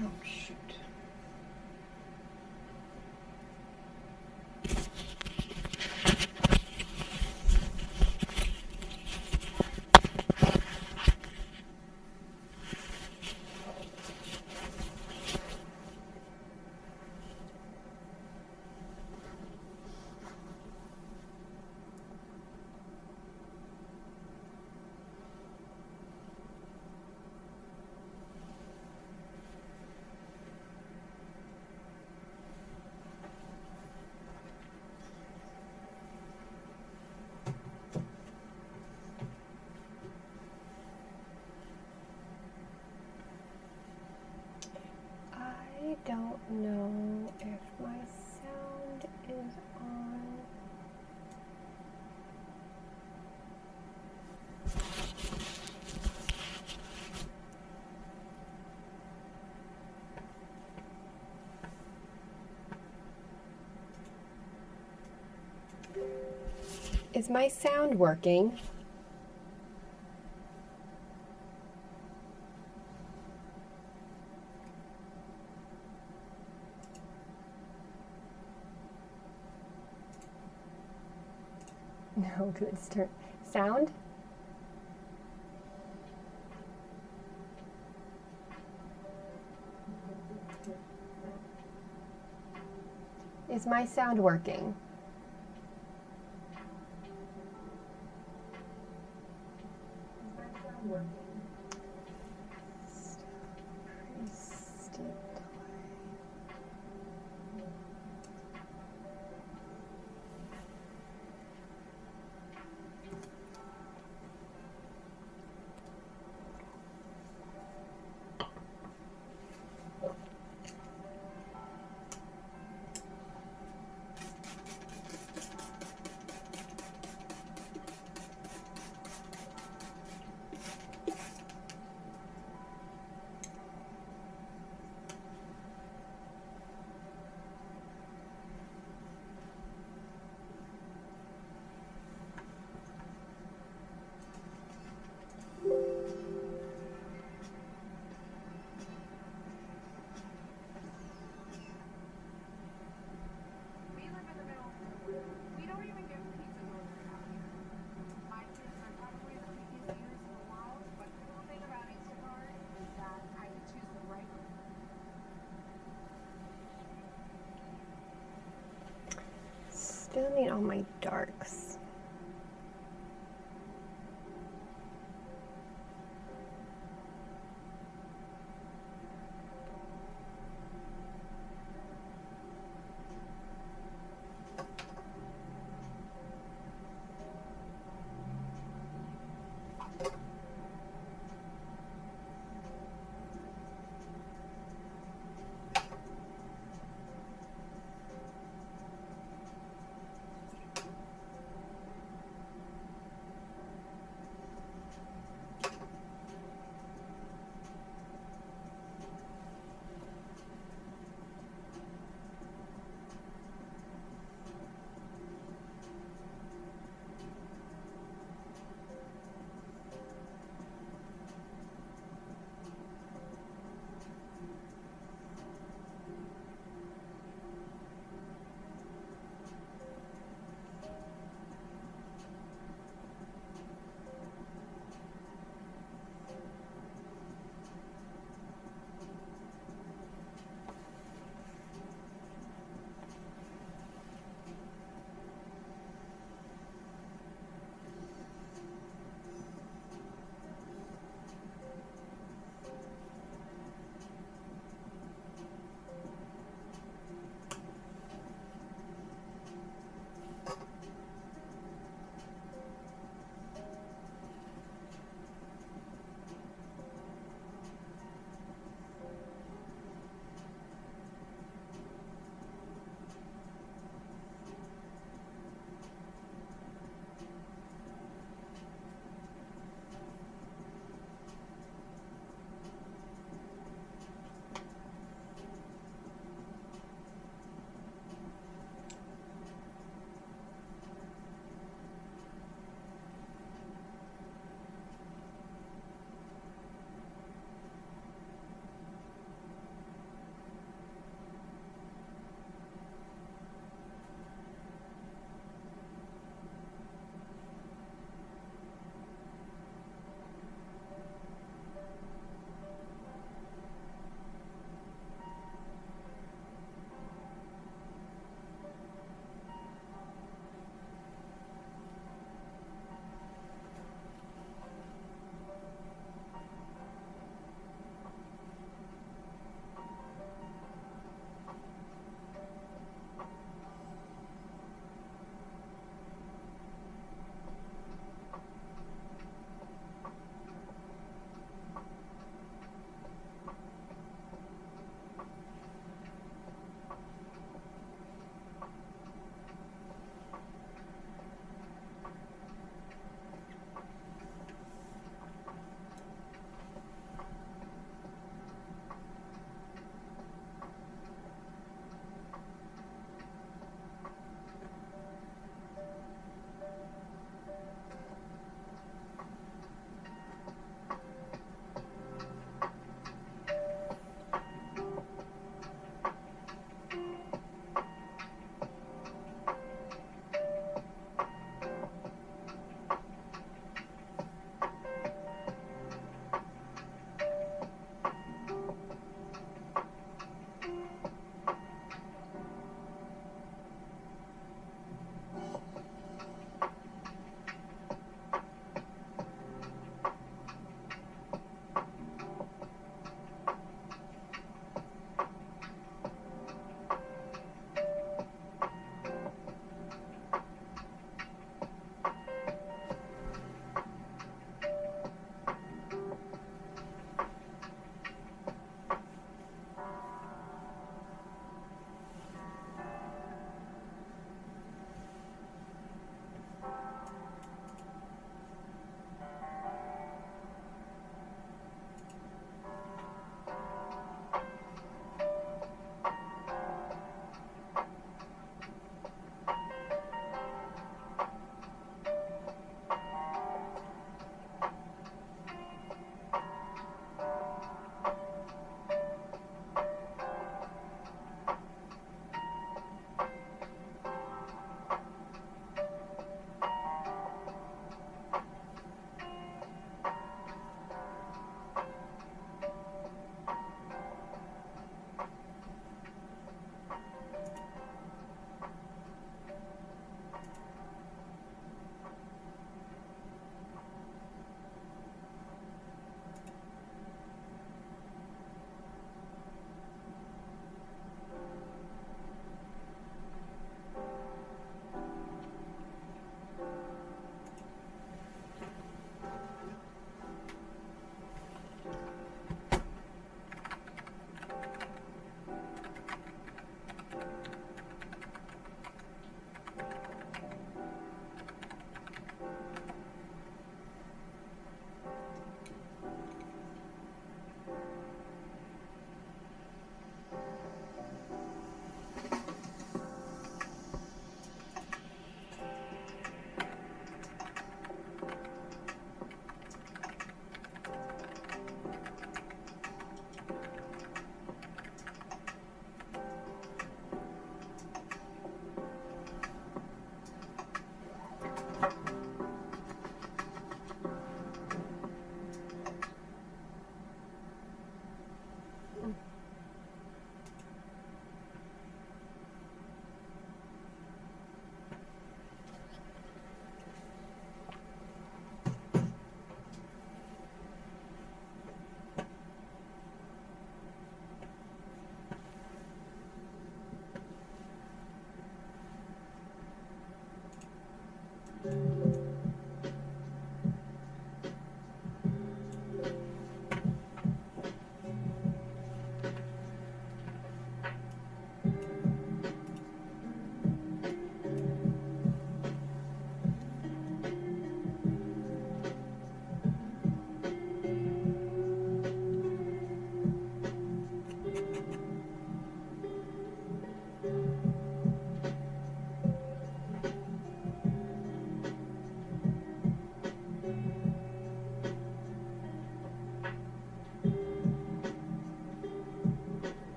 Oh, shoot. I don't know if my sound is on. Is my sound working? No, good start. Sound? Is my sound working? Pretty steep delay. Still need all my darks.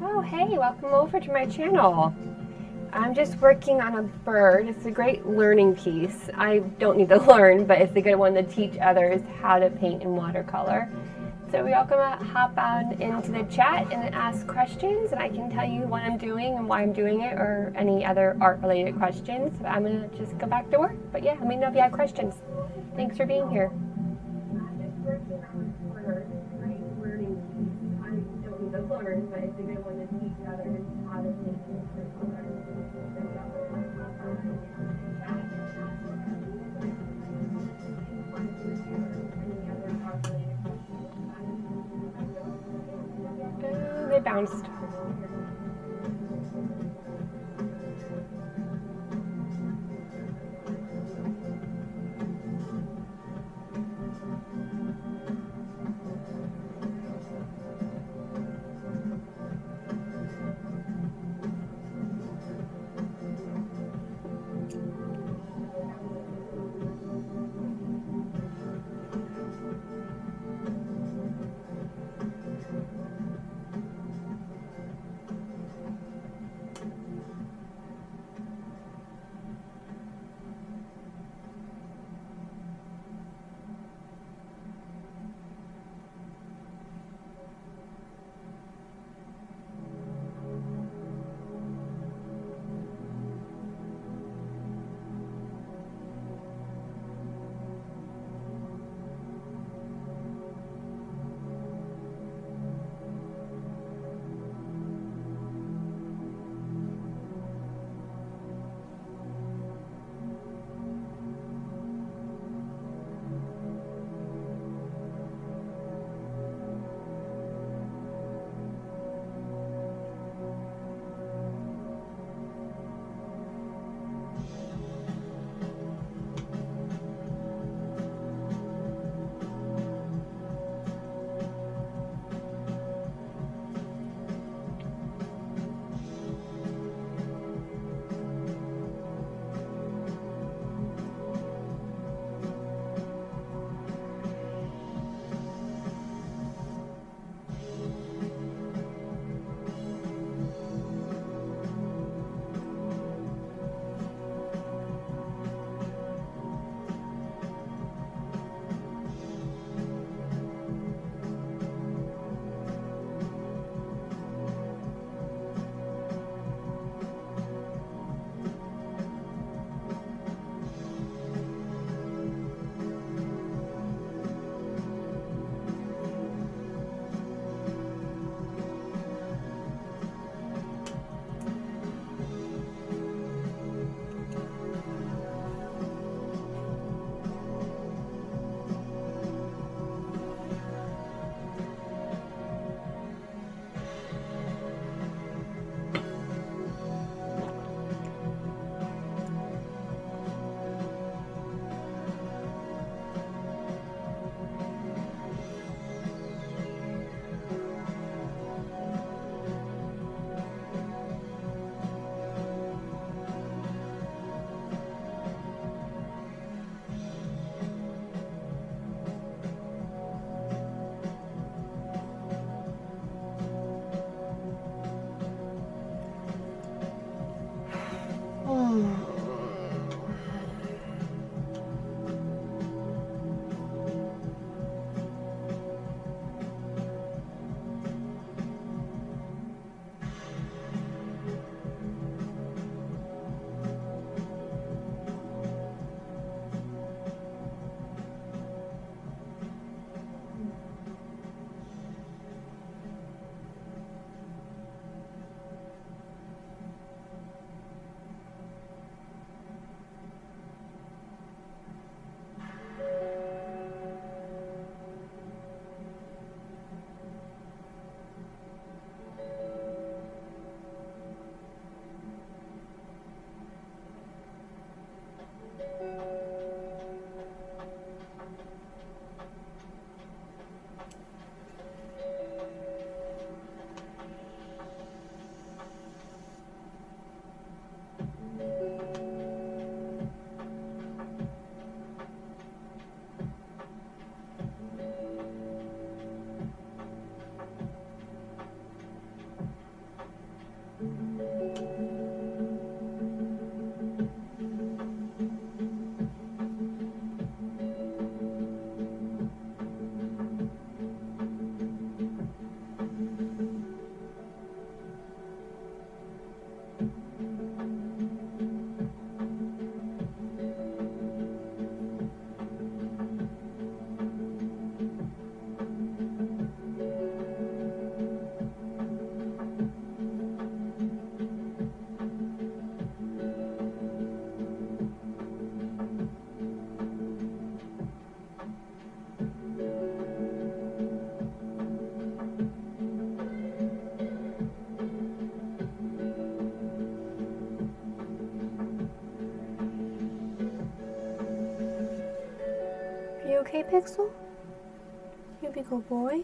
Oh, hey, welcome over to my channel. I'm just working on a bird. It's a great learning piece. I don't need to learn, but it's a good one to teach others how to paint in watercolor. So we're all gonna hop on into the chat and ask questions, and I can tell you what I'm doing and why I'm doing it, or any other art-related questions. I'm gonna just go back to work. But yeah, let me know if you have questions. Thanks for being here. I'm just working on a bird. Great learning piece. I don't need to learn, but it's a good one to teach others how to paint in watercolor. They bounced. right, Pixel? You be good boy.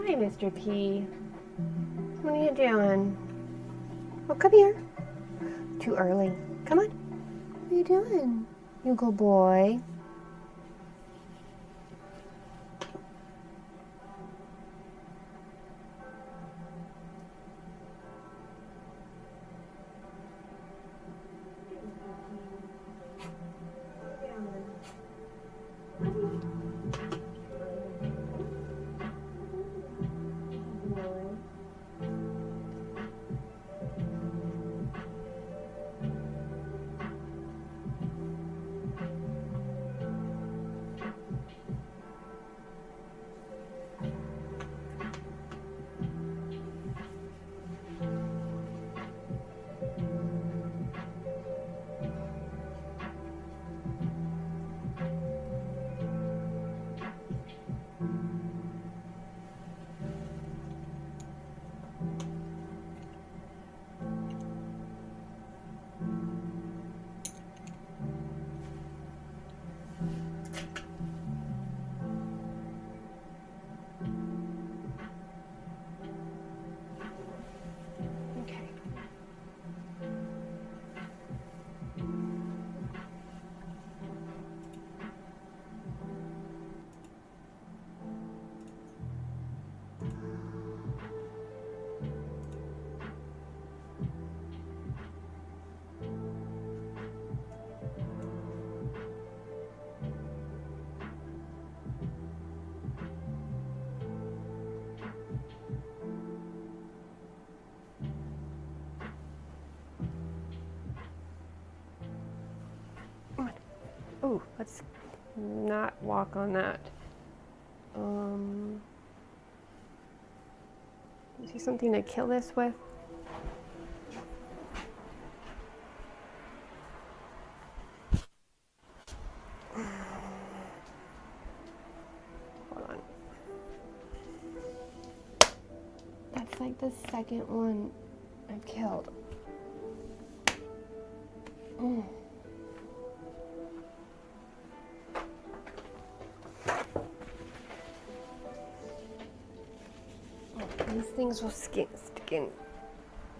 Hi, Mr. P. What are you doing? Oh, come here. Too early. Come on. What are you doing? You good boy. Ooh, let's not walk on that. Is there something to kill this with? Hold on. That's like the second one I've killed. These things will stick in.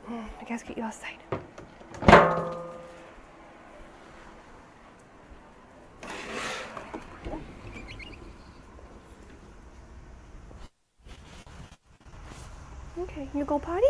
I guess get you outside. Okay, you go potty?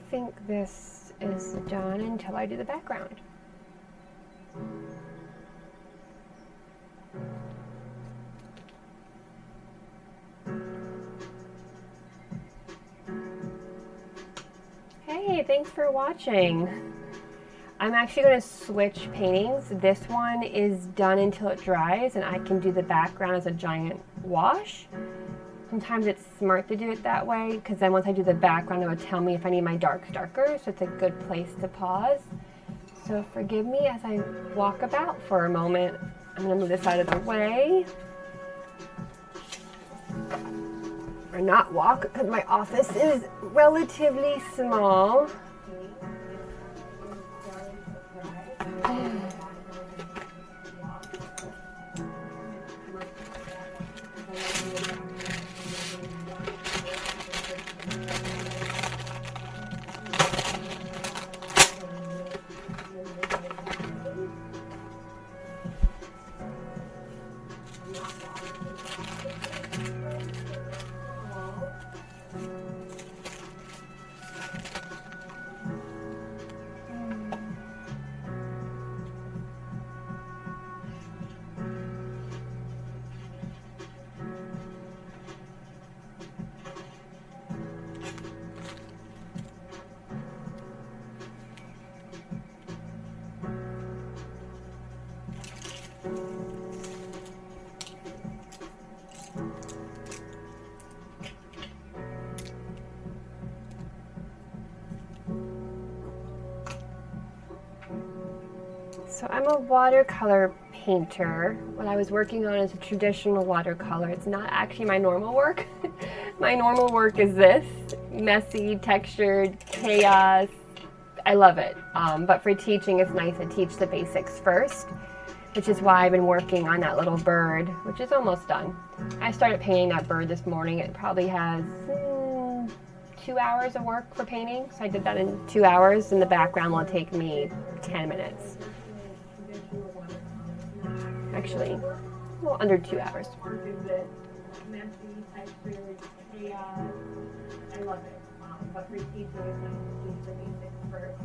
think this is done until I do the background. Hey, thanks for watching. I'm actually going to switch paintings. This one is done until it dries, and I can do the background as a giant wash. Sometimes it's smart to do it that way, because then once I do the background, it would tell me if I need my darks darker, so it's a good place to pause. So forgive me as I walk about for a moment. I'm going to move this out of the way. Or not walk, because my office is relatively small. So I'm a watercolor painter. What I was working on is a traditional watercolor. It's not actually my normal work. My normal work is this, messy, textured, chaos. I love it. But for teaching, it's nice to teach the basics first, which is why I've been working on that little bird, which is almost done. I started painting that bird this morning. It probably has 2 hours of work for painting. So I did that in 2 hours, and the background will take me 10 minutes. Actually, well, under 2 hours. Messy, textured, chaos. I love it. But for teaching, it's nice to teach the basics first.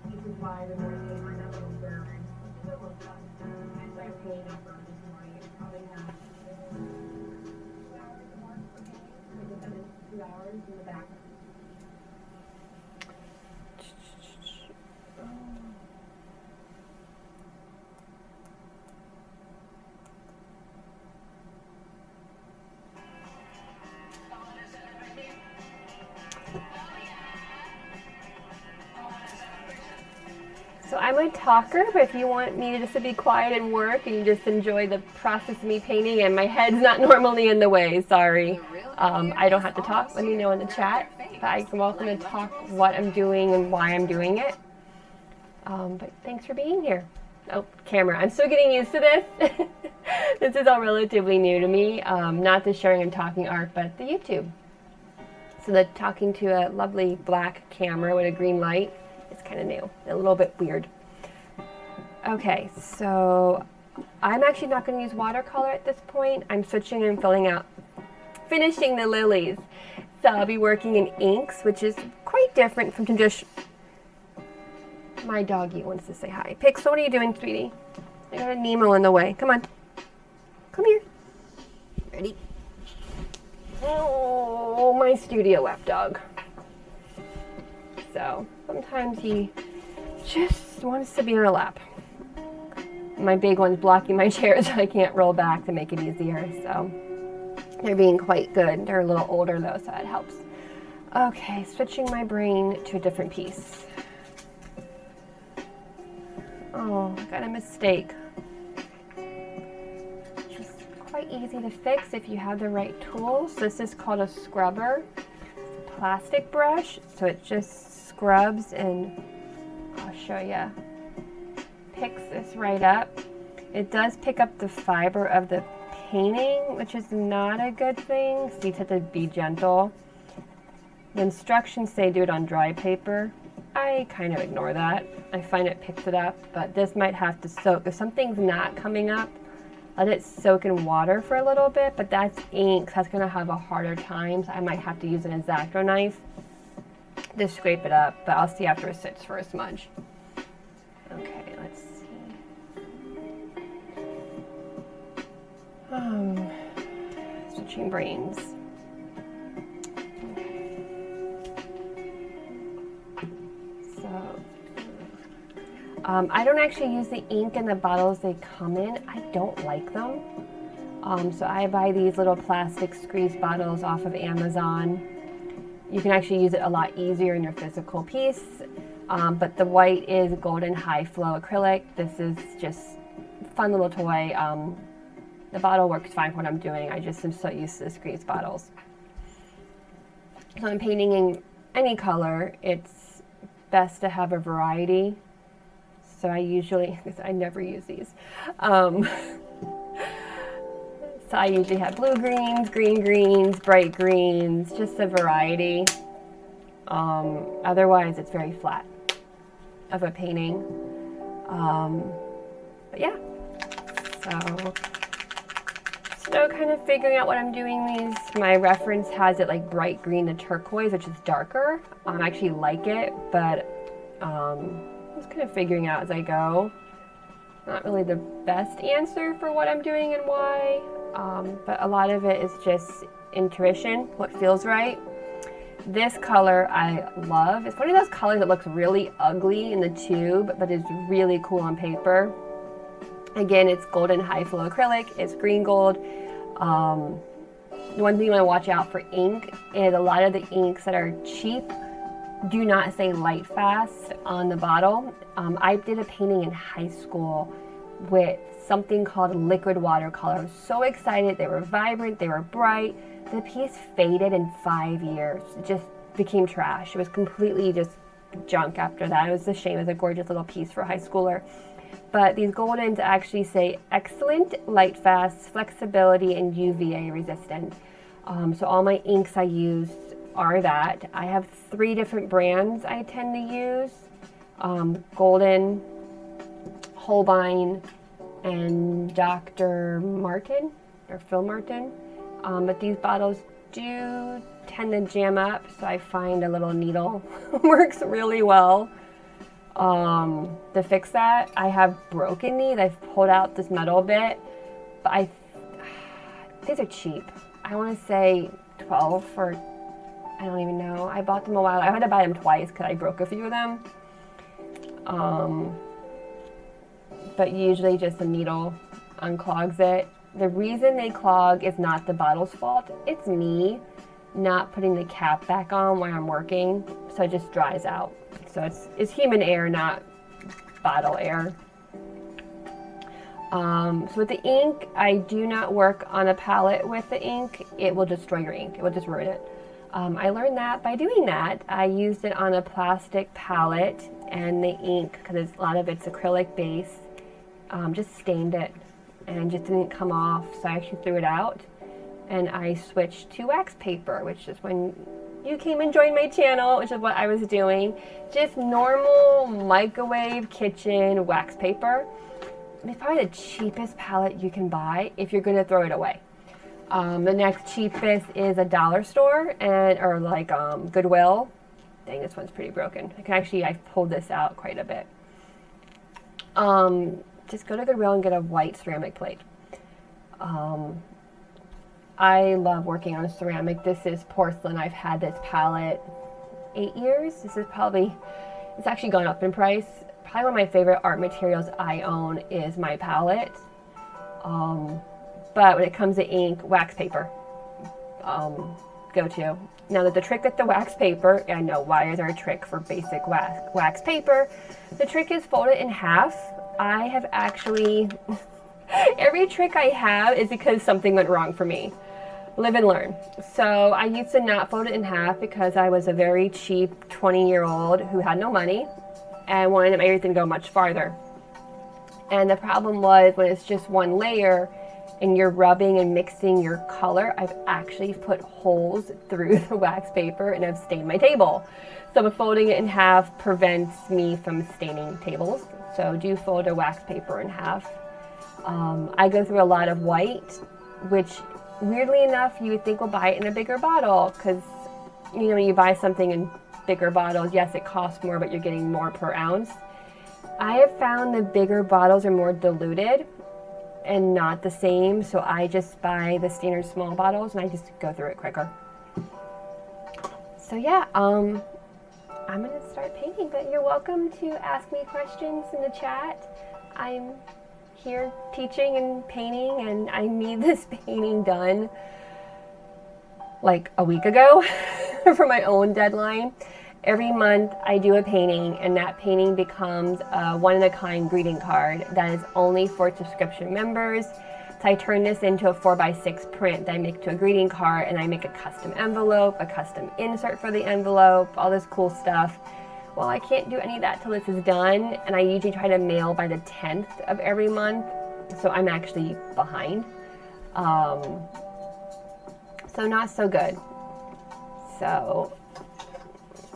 This is why I've been working on that little bird, which is almost done. I started painting that bird this morning. It probably has 2 hours of work for painting. I did that in 2 hours in the background. So I'm a talker, but if you want me just to be quiet and work and you just enjoy the process of me painting and my head's not normally in the way, sorry. I don't have to talk. Let me know in the chat. But I'm welcome to talk what I'm doing and why I'm doing it. But thanks for being here. Oh, camera. I'm still getting used to this. This is all relatively new to me. Not the sharing and talking art, but the YouTube. So the talking to a lovely black camera with a green light. It's kind of new, a little bit weird. Okay, so I'm actually not going to use watercolor at this point. I'm switching and finishing the lilies. So I'll be working in inks, which is quite different from traditional. My doggy wants to say hi. Pixel, what are you doing, sweetie? I got a Nemo in the way. Come on. Come here. Ready? Oh, my studio lap dog. So sometimes he just wants to be in our lap. My big one's blocking my chair so I can't roll back to make it easier. So they're being quite good. They're a little older though, so that helps. Okay, switching my brain to a different piece. Oh, I got a mistake. Just quite easy to fix if you have the right tools. This is called a scrubber. It's a plastic brush, so it just scrubs and I'll show you. Picks this right up. It does pick up the fiber of the painting, which is not a good thing, so you have to be gentle. The instructions say do it on dry paper. I kind of ignore that. I find it picks it up, but this might have to soak. If something's not coming up, let it soak in water for a little bit, but that's ink, so that's gonna have a harder time, so I might have to use an X-Acto knife Just scrape it up, but I'll see after it sits for a smudge. Okay, let's see. Switching brains. Okay. So, I don't actually use the ink in the bottles they come in. I don't like them. So I buy these little plastic squeeze bottles off of Amazon. You can actually use it a lot easier in your physical piece. But the white is golden high flow acrylic. This is just a fun little toy. The bottle works fine for what I'm doing. I just am so used to the squeeze bottles. So I'm painting in any color. It's best to have a variety. So I usually, I never use these. So I usually have blue greens, green greens, bright greens, just a variety. Otherwise, it's very flat of a painting. But yeah, so still kind of figuring out what I'm doing these. My reference has it like bright green to turquoise, which is darker. I actually like it, but just kind of figuring out as I go. Not really the best answer for what I'm doing and why. But a lot of it is just intuition, what feels right. This color I love. It's one of those colors that looks really ugly in the tube, but is really cool on paper. Again, it's golden high flow acrylic. It's green gold. The one thing you want to watch out for ink is a lot of the inks that are cheap do not say light fast on the bottle. I did a painting in high school with something called liquid watercolor. I was so excited. They were vibrant, they were bright. The piece faded in 5 years. It just became trash. It was completely just junk after that. It was a shame. It was a gorgeous little piece for a high schooler. But these goldens actually say excellent, light fast, flexibility, and UVA resistant. So all my inks I use are that. I have 3 different brands I tend to use. Golden, Holbein, and Dr. Martin, or Phil Martin. But these bottles do tend to jam up, so I find a little needle works really well to fix that. I have broken these. I've pulled out this metal bit, but these are cheap. I want to say 12 for, I don't even know. I bought them a while. I had to buy them twice because I broke a few of them. But usually just a needle unclogs it. The reason they clog is not the bottle's fault. It's me not putting the cap back on while I'm working, so it just dries out. So it's human error, not bottle error. So with the ink, I do not work on a palette with the ink. It will destroy your ink. It will just ruin it. I learned that by doing that. I used it on a plastic palette, and the ink, because a lot of it's acrylic base, just stained it and just didn't come off, so I actually threw it out. And I switched to wax paper, which is when you came and joined my channel, which is what I was doing. Just normal microwave kitchen wax paper. It's probably the cheapest palette you can buy if you're gonna throw it away. The next cheapest is a dollar store or like Goodwill. Dang, this one's pretty broken. I've pulled this out quite a bit. Just go to Goodwill and get a white ceramic plate. I love working on ceramic. This is porcelain. I've had this palette 8 years. It's actually gone up in price. Probably one of my favorite art materials I own is my palette. But when it comes to ink, wax paper, go to. Now the trick with the wax paper, I know why is there a trick for basic wax paper? The trick is fold it in half. I have actually, every trick I have is because something went wrong for me. Live and learn. So I used to not fold it in half because I was a very cheap 20-year-old who had no money and wanted everything to go much farther. And the problem was when it's just one layer and you're rubbing and mixing your color, I've actually put holes through the wax paper and I've stained my table. So folding it in half prevents me from staining tables. So do fold a wax paper in half. I go through a lot of white, which weirdly enough you would think we'll buy it in a bigger bottle because you buy something in bigger bottles. Yes, it costs more, but you're getting more per ounce. I have found the bigger bottles are more diluted and not the same, so I just buy the standard small bottles and I just go through it quicker. So yeah, I'm gonna start painting, but you're welcome to ask me questions in the chat. I'm here teaching and painting, and I need this painting done like a week ago for my own deadline. Every month I do a painting, and that painting becomes a one-of-a-kind greeting card that is only for subscription members. So I turn this into a 4x6 print that I make to a greeting card, and I make a custom envelope, a custom insert for the envelope, all this cool stuff. Well, I can't do any of that till this is done, and I usually try to mail by the 10th of every month, so I'm actually behind. So not so good.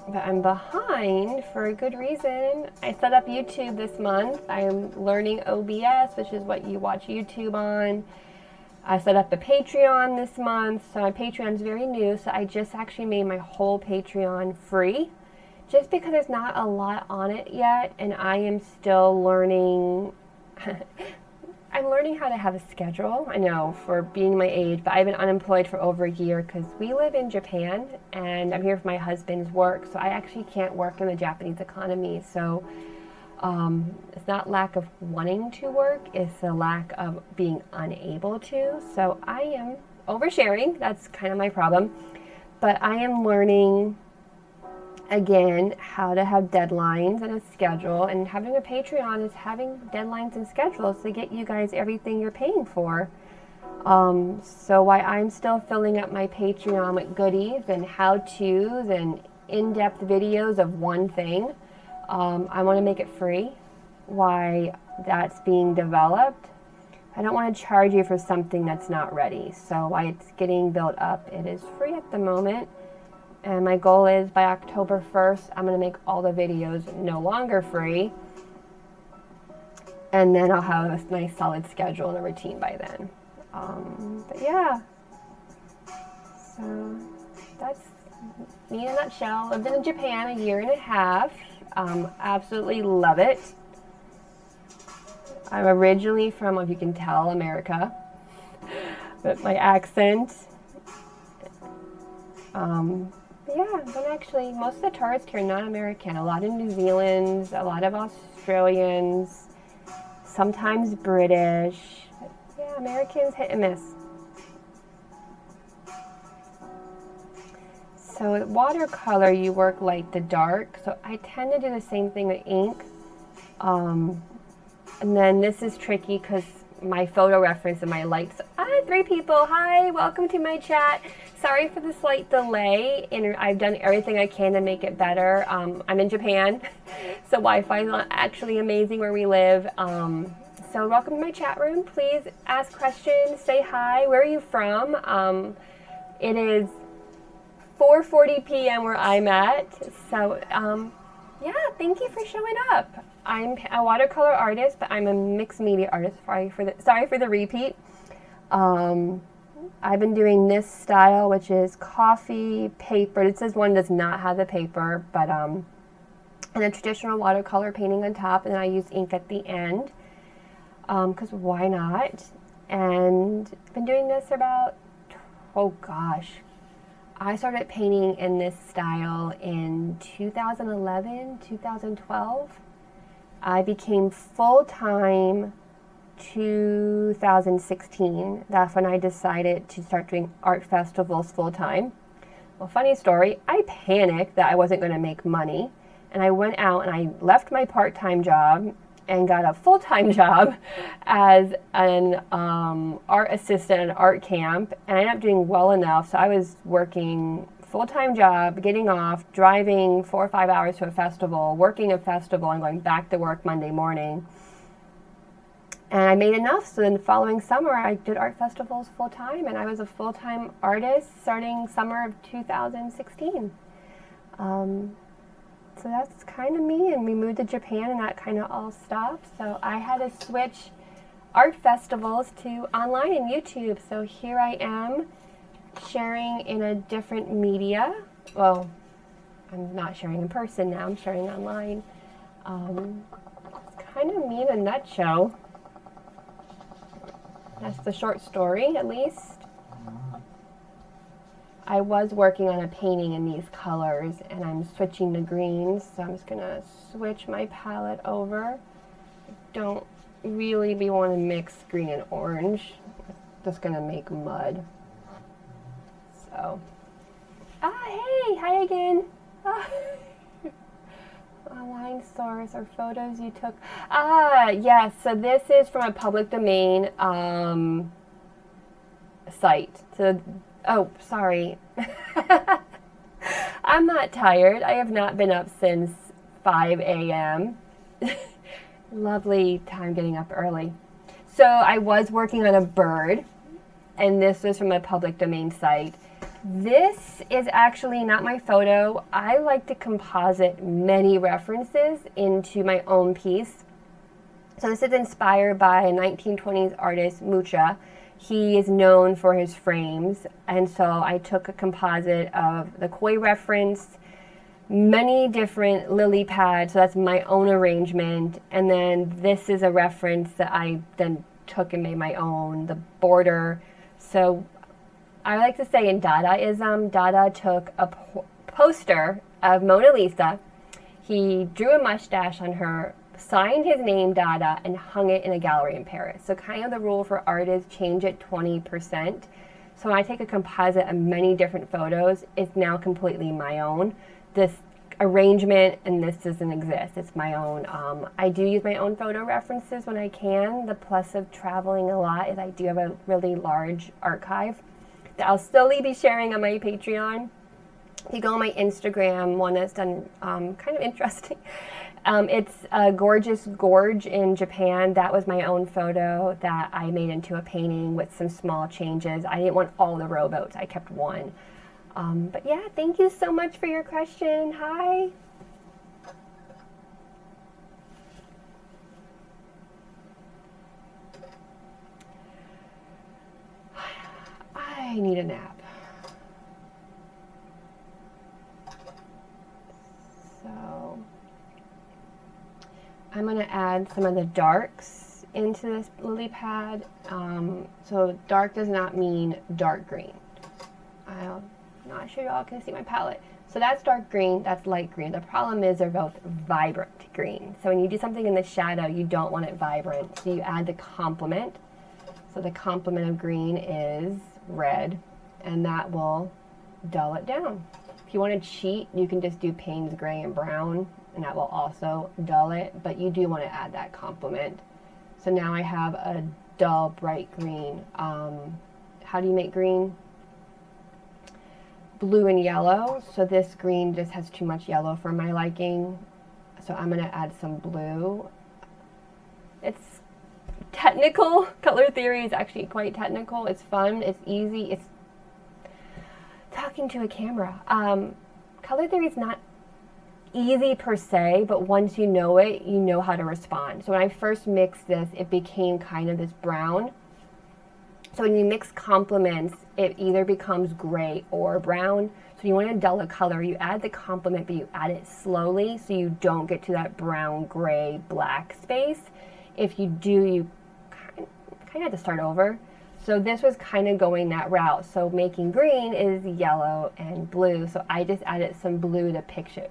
But I'm behind for a good reason. I set up YouTube this month. I am learning OBS, which is what you watch YouTube on. I set up a Patreon this month, so my Patreon is very new, so I just actually made my whole Patreon free, just because there's not a lot on it yet, and I am still learning. I'm learning how to have a schedule, I know, for being my age, but I've been unemployed for over a year because we live in Japan, and I'm here for my husband's work, so I actually can't work in the Japanese economy. So it's not lack of wanting to work, it's a lack of being unable to. So I am oversharing, that's kind of my problem, but I am learning again how to have deadlines and a schedule, and having a Patreon is having deadlines and schedules to get you guys everything you're paying for. So while I'm still filling up my Patreon with goodies and how-tos and in-depth videos of one thing, I want to make it free while that's being developed. I don't want to charge you for something that's not ready. So while it's getting built up, it is free at the moment. And my goal is by October 1st, I'm going to make all the videos no longer free. And then I'll have a nice solid schedule and a routine by then. But yeah, so that's me in a nutshell. Lived in Japan a year and a half. Absolutely love it. I'm originally from, if you can tell, America. But my accent. Yeah, but actually, most of the tourists here are not American. A lot of New Zealanders, a lot of Australians, sometimes British. Yeah, Americans hit and miss. So with watercolor, you work light to dark. So I tend to do the same thing with ink. And then this is tricky because my photo reference and my lights. 3 people. Hi, welcome to my chat. Sorry for the slight delay, and I've done everything I can to make it better. I'm in Japan, so Wi-Fi is not actually amazing where we live. So welcome to my chat room. Please ask questions, say hi. Where are you from? It is 4:40 p.m. where I'm at. So yeah, thank you for showing up. I'm a watercolor artist, but I'm a mixed media artist. Sorry for the repeat. I've been doing this style, which is coffee, paper. It says one does not have the paper, but and a traditional watercolor painting on top, and then I use ink at the end, because why not? And I've been doing this for about, oh gosh, I started painting in this style in 2011, 2012. I became full-time 2016. That's when I decided to start doing art festivals full-time. Well, funny story, I panicked that I wasn't going to make money, and I went out and I left my part-time job and got a full-time job as an art assistant at an art camp, and I ended up doing well enough, so I was working full-time job, getting off, driving 4 or 5 hours to a festival, working a festival, and going back to work Monday morning. And I made enough, so then the following summer I did art festivals full-time, and I was a full-time artist starting summer of 2016. So that's kind of me, and we moved to Japan and that kind of all stopped. So I had to switch art festivals to online and YouTube. So here I am sharing in a different media. Well, I'm not sharing in person now, I'm sharing online. It's kind of me in a nutshell. That's the short story, at least. I was working on a painting in these colors, and I'm switching to greens, so I'm just going to switch my palette over. I don't really want to mix green and orange. It's just going to make mud. So, hey, hi again. Online source or photos you took. Yes, so this is from a public domain site. So, oh, sorry. I'm not tired. I have not been up since 5 a.m. Lovely time getting up early. So I was working on a bird, and this was from a public domain site. This is actually not my photo. I like to composite many references into my own piece. So this is inspired by a 1920s artist, Mucha. He is known for his frames, and so I took a composite of the koi reference, many different lily pads, so that's my own arrangement, and then this is a reference that I then took and made my own, the border. So I like to say in Dadaism, Dada took a poster of Mona Lisa, he drew a mustache on her, signed his name Dada, and hung it in a gallery in Paris. So kind of the rule for art is change it 20%. So when I take a composite of many different photos, it's now completely my own. This arrangement and this doesn't exist. It's my own. I do use my own photo references when I can. The plus of traveling a lot is I do have a really large archive that I'll slowly be sharing on my Patreon. If you go on my Instagram, one that's done kind of interesting. It's a gorgeous gorge in Japan. That was my own photo that I made into a painting with some small changes. I didn't want all the rowboats. I kept one. But yeah, thank you so much for your question. Hi. I need a nap. So I'm going to add some of the darks into this lily pad. So dark does not mean dark green. I'm not sure y'all can see my palette. So that's dark green, that's light green. The problem is they're both vibrant green. So when you do something in the shadow, you don't want it vibrant. So you add the complement. So the complement of green is red, and that will dull it down. If you want to cheat, you can just do Payne's gray and brown, and that will also dull it, but you do want to add that complement. So now I have a dull, bright green. How do you make green? Blue and yellow. So this green just has too much yellow for my liking. So I'm going to add some blue. It's technical. Color theory is actually quite technical. It's fun. It's easy. It's talking to a camera. Color theory is not easy per se, but once you know it, you know how to respond. So when I first mixed this, it became kind of this brown. So when you mix complements, it either becomes gray or brown. So you want to dull a color, you add the complement, but you add it slowly so you don't get to that brown, gray, black space. If you do, you kind of have to start over. So this was kind of going that route. So making green is yellow and blue. So I just added some blue to picture,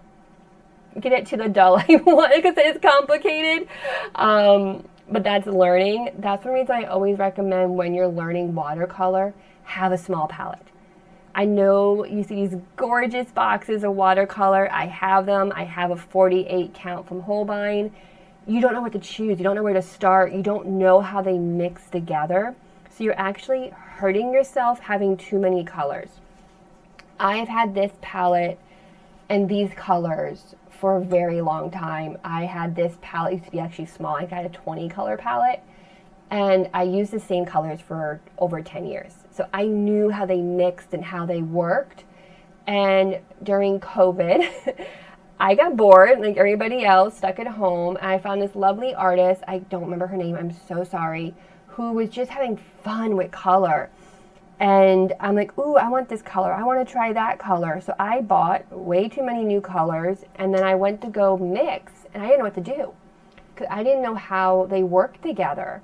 get it to the dull I want, because it's complicated. But that's learning. That's one reason I always recommend when you're learning watercolor, have a small palette. I know you see these gorgeous boxes of watercolor. I have them. I have a 48 count from Holbein. You don't know what to choose. You don't know where to start. You don't know how they mix together. So you're actually hurting yourself having too many colors. I've had this palette and these colors for a very long time. I had this palette, used to be actually small. I got a 20 color palette, and I used the same colors for over 10 years. So I knew how they mixed and how they worked. And during COVID, I got bored like everybody else, stuck at home. And I found this lovely artist, I don't remember her name, I'm so sorry, who was just having fun with color. And I'm like, ooh, I want this color. I want to try that color. So I bought way too many new colors, and then I went to go mix, and I didn't know what to do. Because I didn't know how they worked together,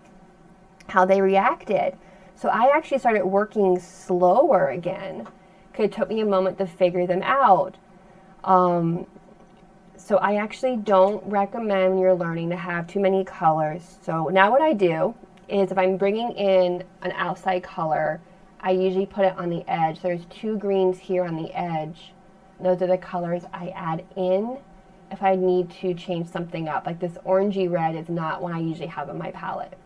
how they reacted. So I actually started working slower again, because it took me a moment to figure them out. So I actually don't recommend when you're learning to have too many colors. So now what I do is if I'm bringing in an outside color, I usually put it on the edge. There's 2 greens here on the edge. Those are the colors I add in if I need to change something up. Like this orangey red is not one I usually have in my palette.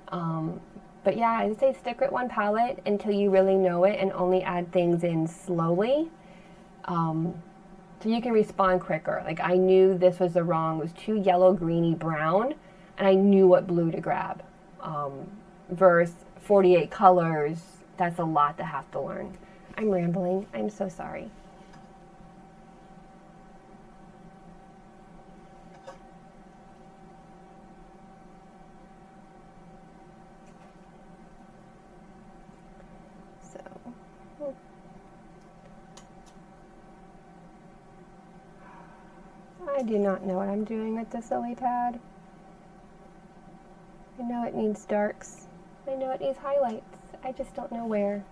But yeah, I would say stick with one palette until you really know it and only add things in slowly. So you can respond quicker. Like I knew this was the wrong, it was too yellow, greeny, brown, and I knew what blue to grab. Versus 48 colors, that's a lot to have to learn. I'm rambling, I'm so sorry. I do not know what I'm doing with this lily pad. I know it needs darks. I know it needs highlights. I just don't know where.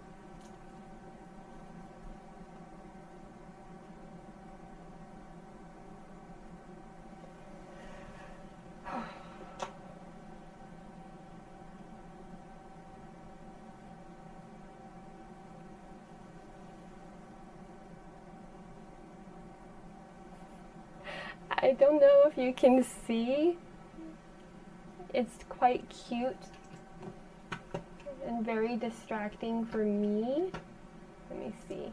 I don't know if you can see. It's quite cute and very distracting for me. Let me see.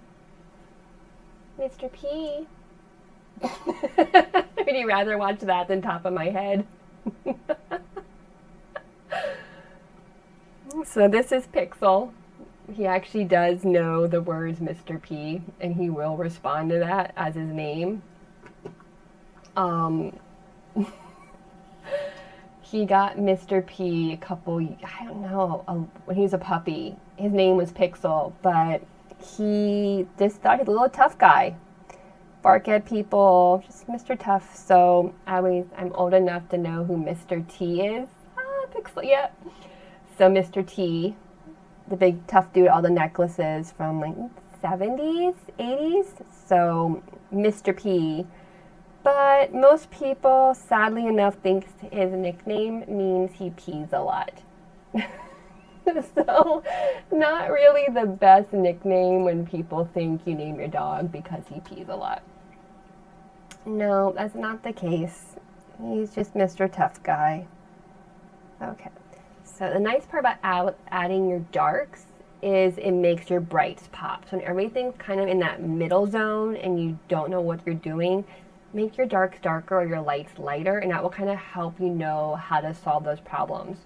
Mr. P. Would you rather watch that than Top of My Head? So this is Pixel. He actually does know the words Mr. P, and he will respond to that as his name. He got Mr. P a couple, I don't know, when he was a puppy. His name was Pixel, but he just thought he was a little tough guy. Bark at people, just Mr. Tough. So I'm old enough to know who Mr. T is. Pixel, yep. So Mr. T, the big tough dude, all the necklaces from like 70s, 80s. So Mr. P. But most people, sadly enough, think his nickname means he pees a lot. So, not really the best nickname when people think you name your dog because he pees a lot. No, that's not the case. He's just Mr. Tough Guy. Okay. So the nice part about adding your darks is it makes your brights pop. So when everything's kind of in that middle zone and you don't know what you're doing, make your darks darker or your lights lighter, and that will kind of help you know how to solve those problems.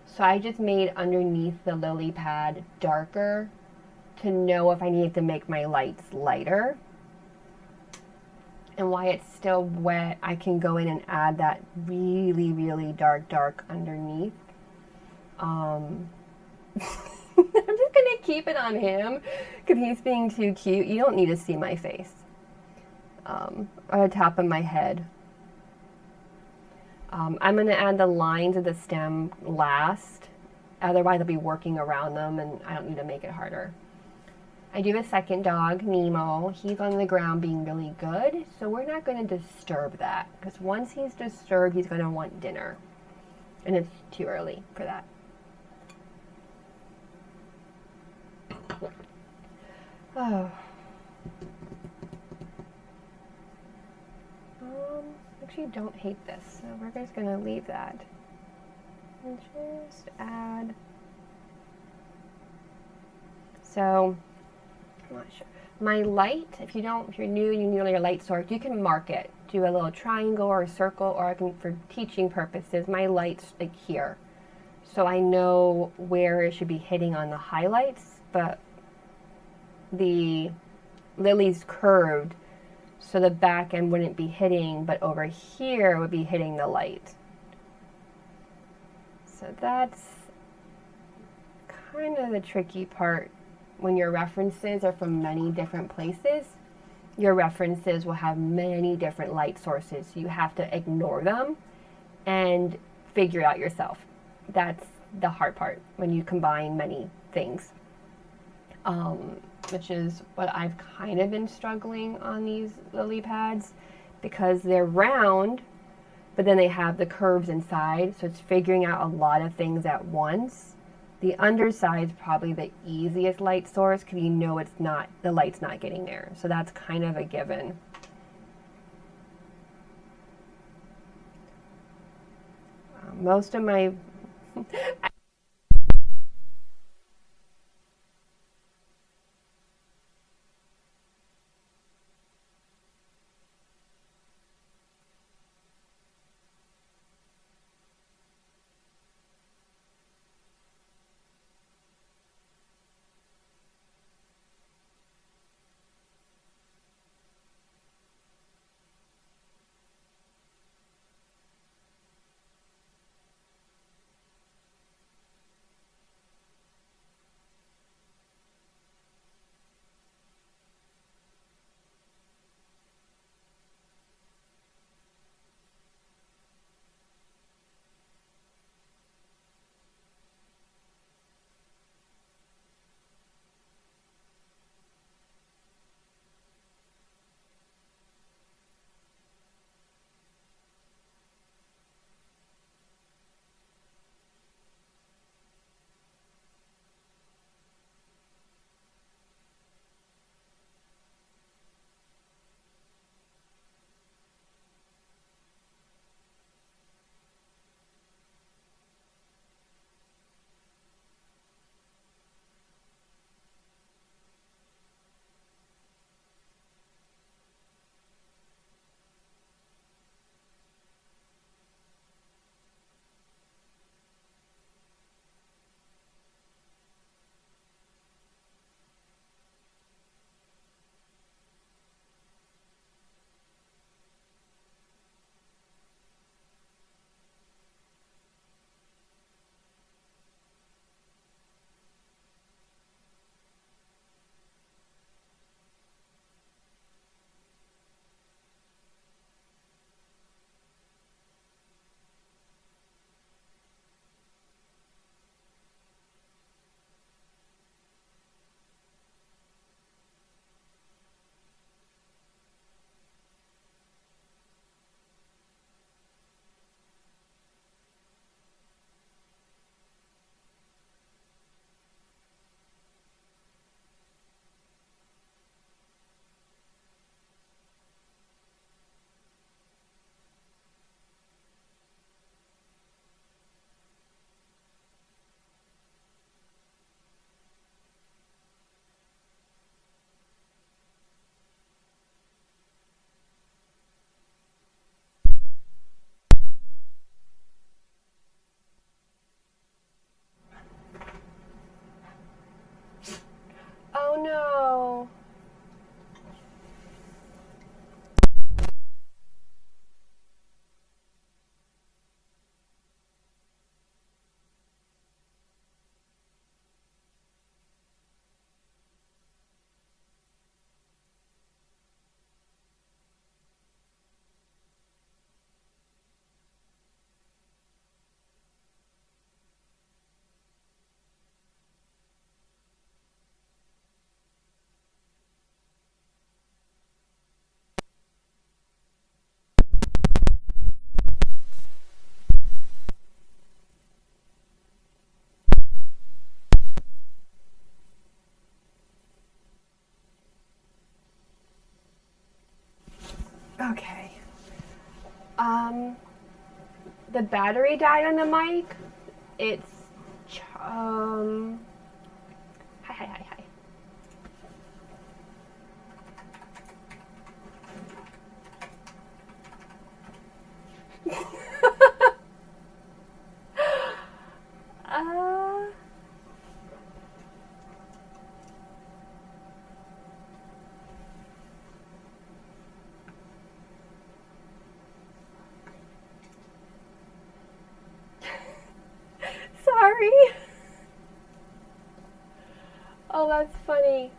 So I just made underneath the lily pad darker to know if I needed to make my lights lighter. And while it's still wet, I can go in and add that really, really dark underneath. I'm just gonna keep it on him because he's being too cute. You don't need to see my face. On the top of my head. I'm going to add the lines of the stem last, otherwise I'll be working around them and I don't need to make it harder. I do have a second dog, Nemo. He's on the ground being really good, so we're not going to disturb that, because once he's disturbed, he's going to want dinner, and it's too early for that. Oh. Actually don't hate this, so we're just going to leave that. And just add. So, I'm not sure. My light, if you're new and you need your light source, you can mark it. Do a little triangle or a circle, or I can, for teaching purposes, my light's like here. So I know where it should be hitting on the highlights, but the lily's curved, so the back end wouldn't be hitting, but over here would be hitting the light. So that's kind of the tricky part. When your references are from many different places, your references will have many different light sources. So you have to ignore them and figure it out yourself. That's the hard part when you combine many things, which is what I've kind of been struggling on these lily pads, because they're round, but then they have the curves inside, so it's figuring out a lot of things at once. The underside is probably the easiest light source because you know it's not, the light's not getting there. So that's kind of a given. Most of my oh no. Okay. Um, the battery died on the mic. It's hi hi hi hi. uh, sorry. Oh, that's funny.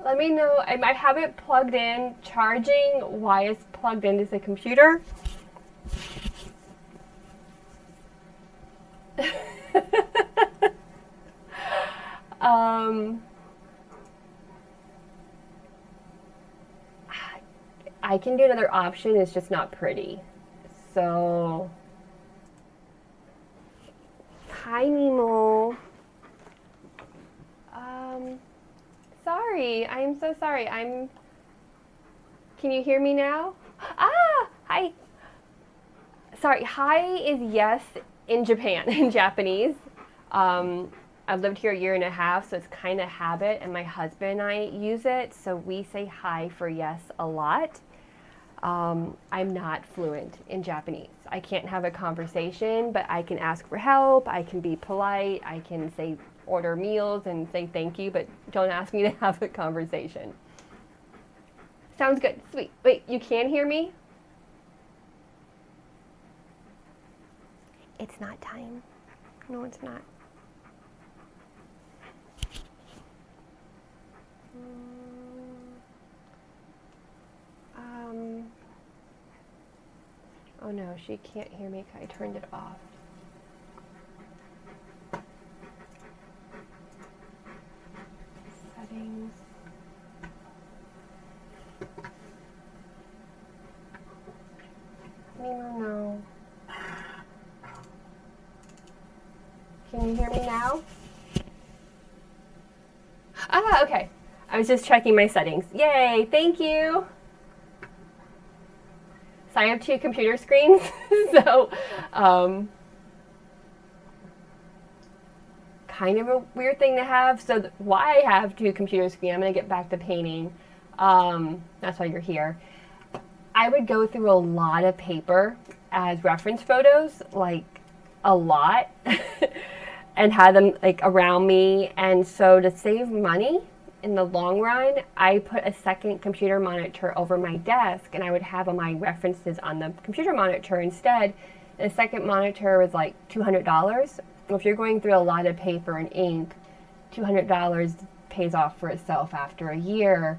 Let me know. I have it plugged in, charging while it's plugged into the computer. I can do another option, it's just not pretty. So, hi Nemo. Sorry, I'm so sorry. Can you hear me now? Ah, hi. Sorry, hi is yes in Japan, in Japanese. I've lived here a year and a half, so it's kind of habit, and my husband and I use it, so we say hi for yes a lot. I'm not fluent in Japanese. I can't have a conversation, but I can ask for help, I can be polite, I can say order meals and say thank you, but don't ask me to have a conversation. Sounds good. Sweet. Wait, you can hear me? It's not time. No, it's not. Oh no, she can't hear me because I turned it off. Settings. No. Can you hear me now? Ah, okay. I was just checking my settings. Yay, thank you. So I have two computer screens, so kind of a weird thing to have. So why I have two computer screens, I'm going to get back to painting. That's why you're here. I would go through a lot of paper as reference photos, like a lot, and have them like around me. And so to save money in the long run, I put a second computer monitor over my desk, and I would have my references on the computer monitor instead. The second monitor was like $200. If you're going through a lot of paper and ink, $200 pays off for itself after a year.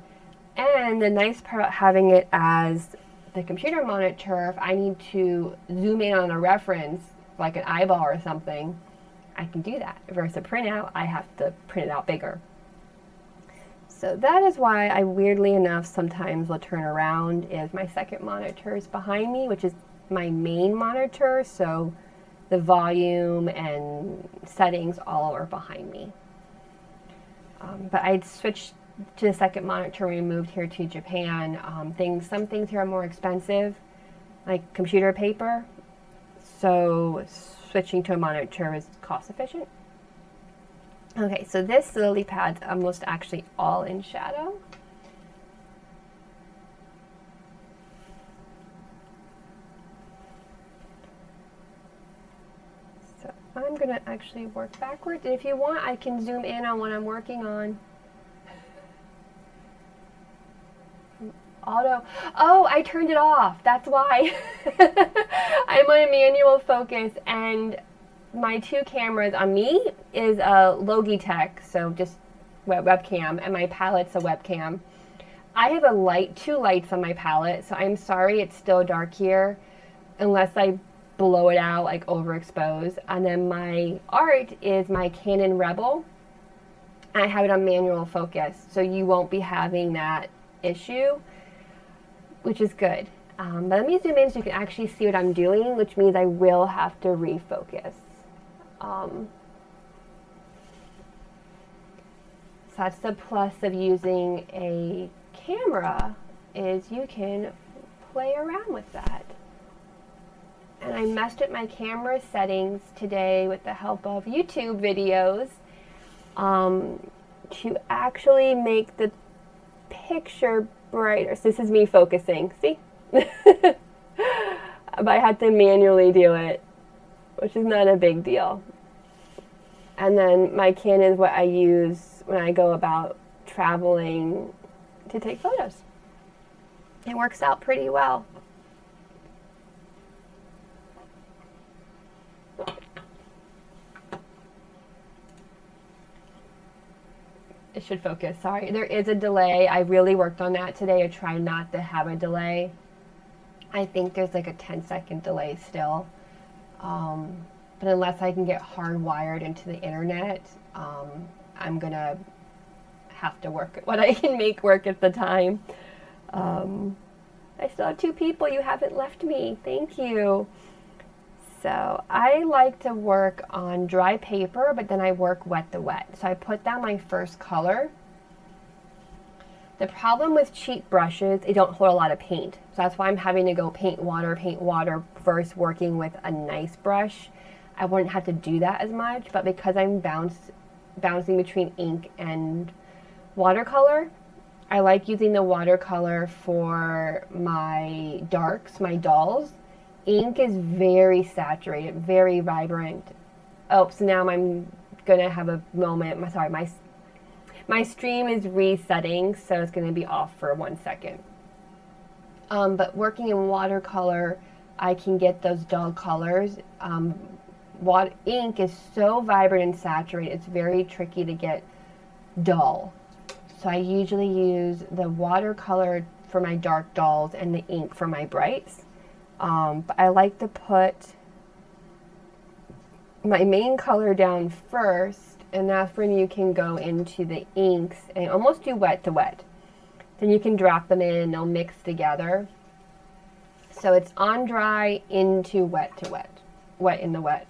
And the nice part about having it as the computer monitor, if I need to zoom in on a reference, like an eyeball or something, I can do that. Versus a printout, I have to print it out bigger. So that is why I, weirdly enough, sometimes will turn around is my second monitor is behind me, which is my main monitor, so the volume and settings all are behind me. But I'd switched to the second monitor when we moved here to Japan. Some things here are more expensive, like computer paper, so switching to a monitor is cost efficient. Okay, so this lily pad's almost actually all in shadow. So I'm gonna actually work backwards, and if you want, I can zoom in on what I'm working on. Auto. Oh, I turned it off. That's why. I'm on manual focus, and my two cameras on me is a Logitech, so just webcam, and my palette's a webcam. I have two lights on my palette, so I'm sorry it's still dark here, unless I blow it out, like overexpose. And then my art is my Canon Rebel. I have it on manual focus, so you won't be having that issue, which is good. But let me zoom in so you can actually see what I'm doing, which means I will have to refocus. So that's the plus of using a camera, is you can play around with that. And I messed up my camera settings today with the help of YouTube videos to actually make the picture brighter. So this is me focusing, see? But I had to manually do it, which is not a big deal. And then my Canon is what I use when I go about traveling to take photos. It works out pretty well. it should focus. Sorry, there is a delay. I really worked on that today. I try not to have a delay. I think there's like a 10-second delay still. But unless I can get hardwired into the internet, I'm gonna have to work at what I can make work at the time. I still have 2 people. You haven't left me. Thank you. So I like to work on dry paper, but then I work wet to wet. So I put down my first color. The problem with cheap brushes, they don't hold a lot of paint. So that's why I'm having to go paint water first, working with a nice brush. I wouldn't have to do that as much, but because I'm bouncing between ink and watercolor, I like using the watercolor for my darks, my dolls. Ink is very saturated, very vibrant. Oh, so now I'm gonna have a moment. My stream is resetting, so it's gonna be off for 1 second. But working in watercolor, I can get those dull colors. Ink is so vibrant and saturated, it's very tricky to get dull. So I usually use the watercolor for my dark dolls and the ink for my brights. But I like to put my main color down first, and that's when you can go into the inks and almost do wet to wet. Then you can drop them in and they'll mix together. So it's on dry into wet to wet. Wet in the wet.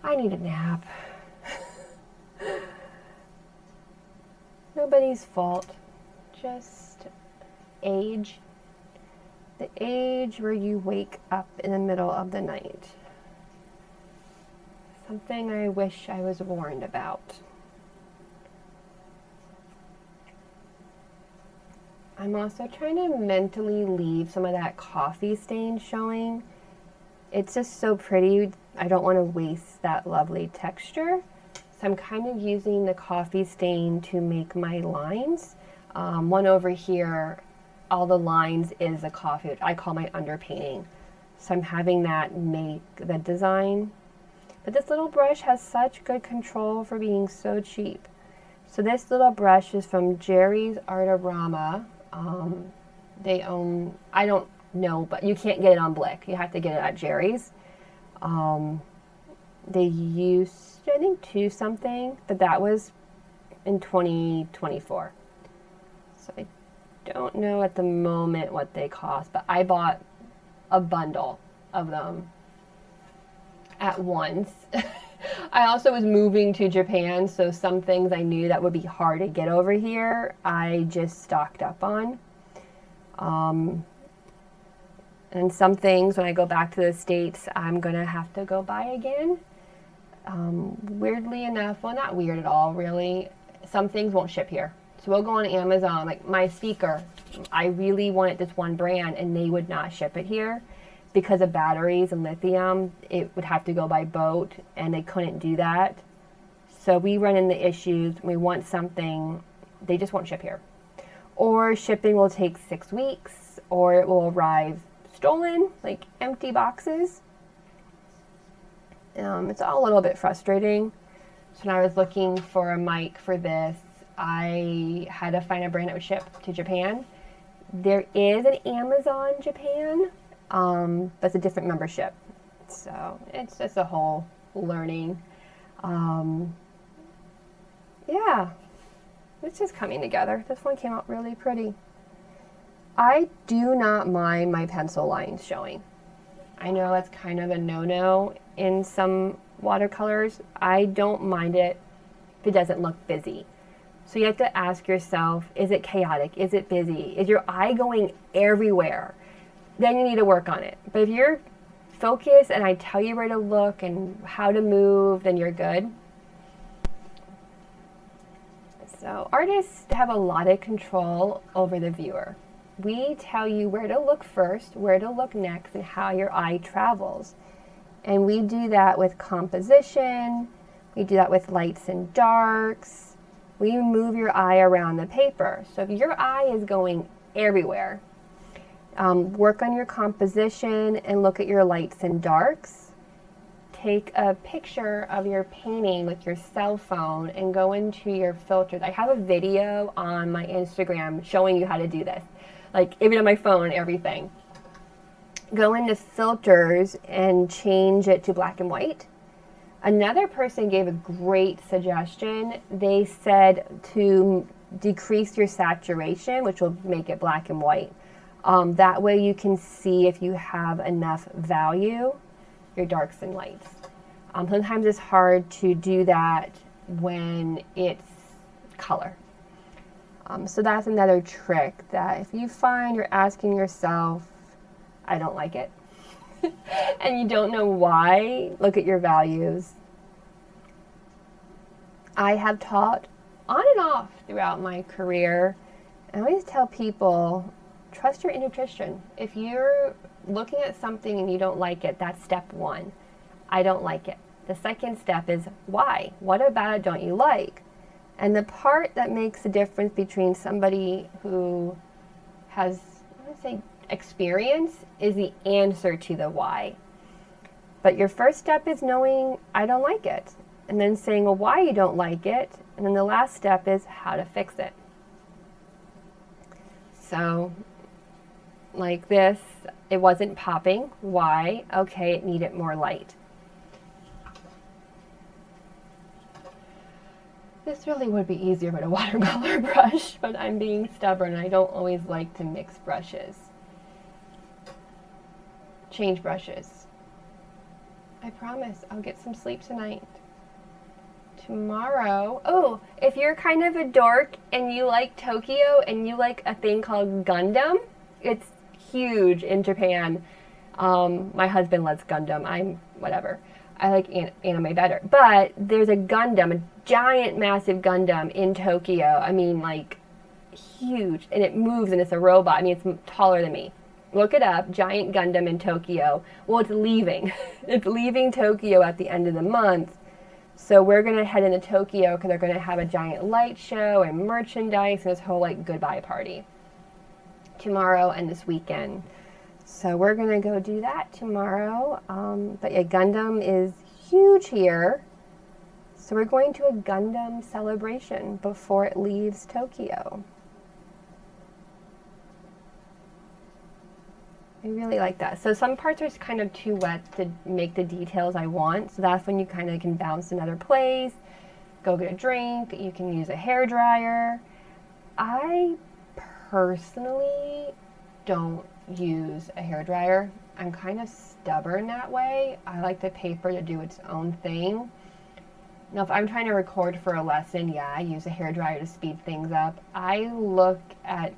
I need a nap. Nobody's fault. Just age. The age where you wake up in the middle of the night. Something I wish I was warned about. I'm also trying to mentally leave some of that coffee stain showing. It's just so pretty. I don't want to waste that lovely texture. So I'm kind of using the coffee stain to make my lines. One over here, all the lines is a coffee, which I call my underpainting. So I'm having that make the design. But this little brush has such good control for being so cheap. So this little brush is from Jerry's Artorama. They own, I don't know, but you can't get it on Blick. You have to get it at Jerry's. They used, I think, 2 something, but that was in 2024. So I don't know at the moment what they cost, but I bought a bundle of them at once. I also was moving to Japan, so some things I knew that would be hard to get over here, I just stocked up on. And some things, when I go back to the States, I'm going to have to go buy again. Weirdly enough, well, not weird at all, really, some things won't ship here. So we'll go on Amazon, like my speaker, I really wanted this one brand, and they would not ship it here. Because of batteries and lithium, it would have to go by boat, and they couldn't do that. So we run into issues. We want something, they just won't ship here. Or shipping will take 6 weeks, or it will arrive stolen, like empty boxes. It's all a little bit frustrating. So when I was looking for a mic for this, I had to find a brand that would ship to Japan. There is an Amazon Japan, but it's a different membership. So it's just a whole learning. Yeah, it's just coming together. This one came out really pretty. I do not mind my pencil lines showing. I know that's kind of a no-no in some watercolors. I don't mind it if it doesn't look busy. So you have to ask yourself, is it chaotic? Is it busy? Is your eye going everywhere? Then you need to work on it. But if you're focused and I tell you where to look and how to move, then you're good. So artists have a lot of control over the viewer. We tell you where to look first, where to look next, and how your eye travels. And we do that with composition. We do that with lights and darks. We move your eye around the paper. So if your eye is going everywhere, work on your composition and look at your lights and darks. take a picture of your painting with your cell phone and go into your filters. I have a video on my Instagram showing you how to do this, like even on my phone and everything. Go into filters and change it to black and white. Another person gave a great suggestion. They said to decrease your saturation, which will make it black and white. That way you can see if you have enough value, your darks and lights. Sometimes it's hard to do that when it's color. So that's another trick, that if you find you're asking yourself, I don't like it, and you don't know why, look at your values. I have taught on and off throughout my career. I always tell people, trust your intuition. If you're looking at something and you don't like it, that's step one. I don't like it. The second step is why? What about it don't you like? And the part that makes the difference between somebody who has, I want to say, experience is the answer to the why. But your first step is knowing I don't like it, and then saying, well, why you don't like it, and then the last step is how to fix it. So like this, it wasn't popping. Why? Okay, it needed more light. This really would be easier with a watercolor brush, but I'm being stubborn and I don't always like to mix brushes. Change brushes. I promise I'll get some sleep tonight. Tomorrow, oh, if you're kind of a dork and you like Tokyo and you like a thing called Gundam, it's huge in Japan. My husband loves Gundam. I'm whatever. I like anime better. But there's a Gundam, a giant, massive Gundam in Tokyo. I mean, like, huge. And it moves and it's a robot. I mean, it's taller than me. Look it up, giant Gundam in Tokyo. Well, it's leaving. It's leaving Tokyo at the end of the month. So we're going to head into Tokyo because they're going to have a giant light show and merchandise and this whole, like, goodbye party tomorrow and this weekend. So we're going to go do that tomorrow. But yeah, Gundam is huge here. So we're going to a Gundam celebration before it leaves Tokyo. I really like that. So some parts are kind of too wet to make the details I want. So that's when you kind of can bounce another place, go get a drink. You can use a hairdryer. I personally don't use a hairdryer. I'm kind of stubborn that way. I like the paper to do its own thing. Now, if I'm trying to record for a lesson, yeah, I use a hairdryer to speed things up. I look at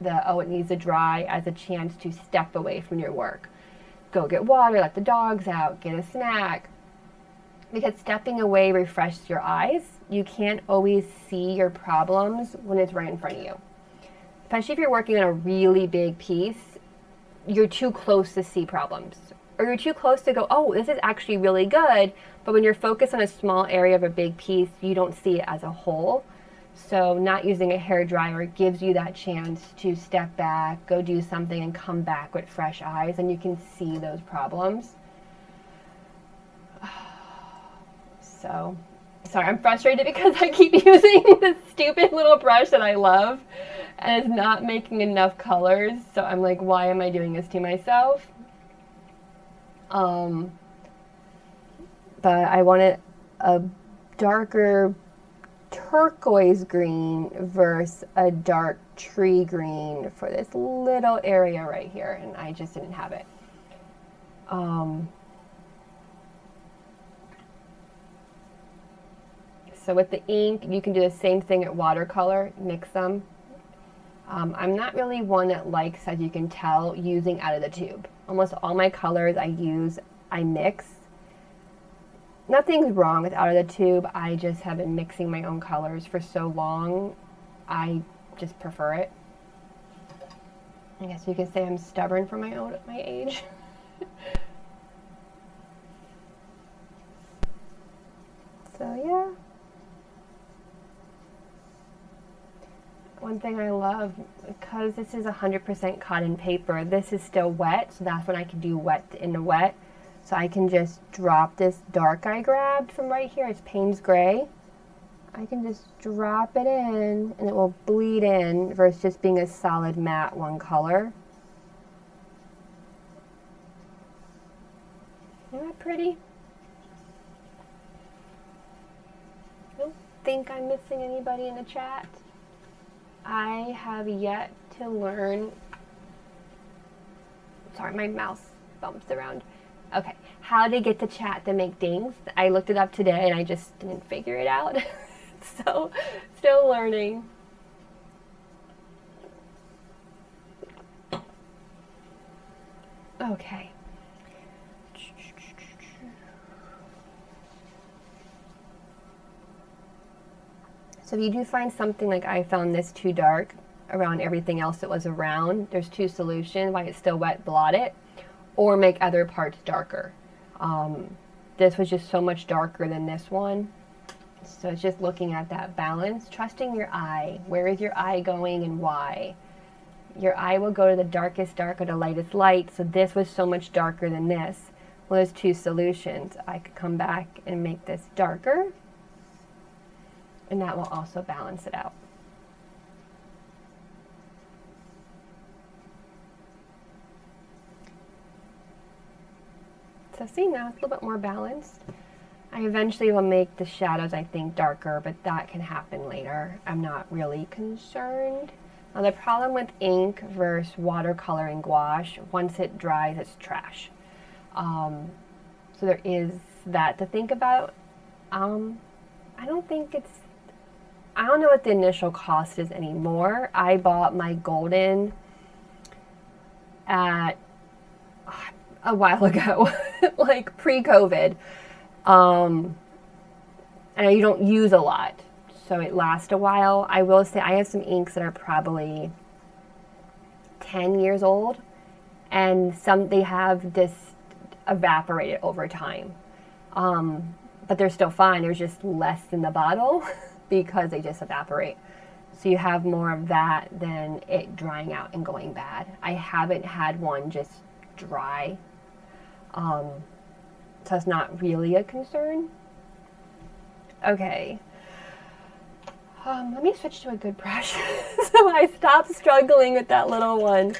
it needs to dry as a chance to step away from your work. Go get water, let the dogs out, get a snack. Because stepping away refreshes your eyes. You can't always see your problems when it's right in front of you. Especially if you're working on a really big piece, you're too close to see problems. Or you're too close to go, oh, this is actually really good. But when you're focused on a small area of a big piece, you don't see it as a whole. So not using a hairdryer gives you that chance to step back, go do something, and come back with fresh eyes, and you can see those problems. So, sorry, I'm frustrated because I keep using this stupid little brush that I love, and it's not making enough colors. So I'm like, why am I doing this to myself? But I wanted a darker turquoise green versus a dark tree green for this little area right here, and I just didn't have it. So with the ink, you can do the same thing at watercolor, mix them. I'm not really one that likes, as you can tell, using out of the tube. Almost all my colors I mix. Nothing's wrong with out of the tube. I just have been mixing my own colors for so long. I just prefer it. I guess you could say I'm stubborn for my age. So yeah. One thing I love, because this is 100% cotton paper, this is still wet, so that's when I can do wet in the wet. So I can just drop this dark I grabbed from right here, it's Payne's Gray. I can just drop it in and it will bleed in versus just being a solid matte one color. Isn't that pretty? I don't think I'm missing anybody in the chat. I have yet to learn, sorry, my mouse bumps around. Okay, how to get the chat to make dings. I looked it up today and I just didn't figure it out. So, still learning. Okay. So if you do find something like I found this too dark around everything else that was around, there's two solutions. While it's still wet, blot it, or make other parts darker. This was just so much darker than this one. So it's just looking at that balance, trusting your eye. Where is your eye going and why? Your eye will go to the darkest dark or the lightest light. So this was so much darker than this. Well, there's two solutions. I could come back and make this darker, and that will also balance it out. So see, now it's a little bit more balanced. I eventually will make the shadows, I think, darker, but that can happen later. I'm not really concerned. Now the problem with ink versus watercolor and gouache, once it dries, it's trash. So there is that to think about. I don't know what the initial cost is anymore. I bought my golden at a while ago, like pre-COVID. And you don't use a lot, so it lasts a while. I will say I have some inks that are probably 10 years old, and some they have just evaporated over time. But they're still fine. There's just less in the bottle because they just evaporate. So you have more of that than it drying out and going bad. I haven't had one just dry. So it's not really a concern. Okay. Let me switch to a good brush so I stop struggling with that little one.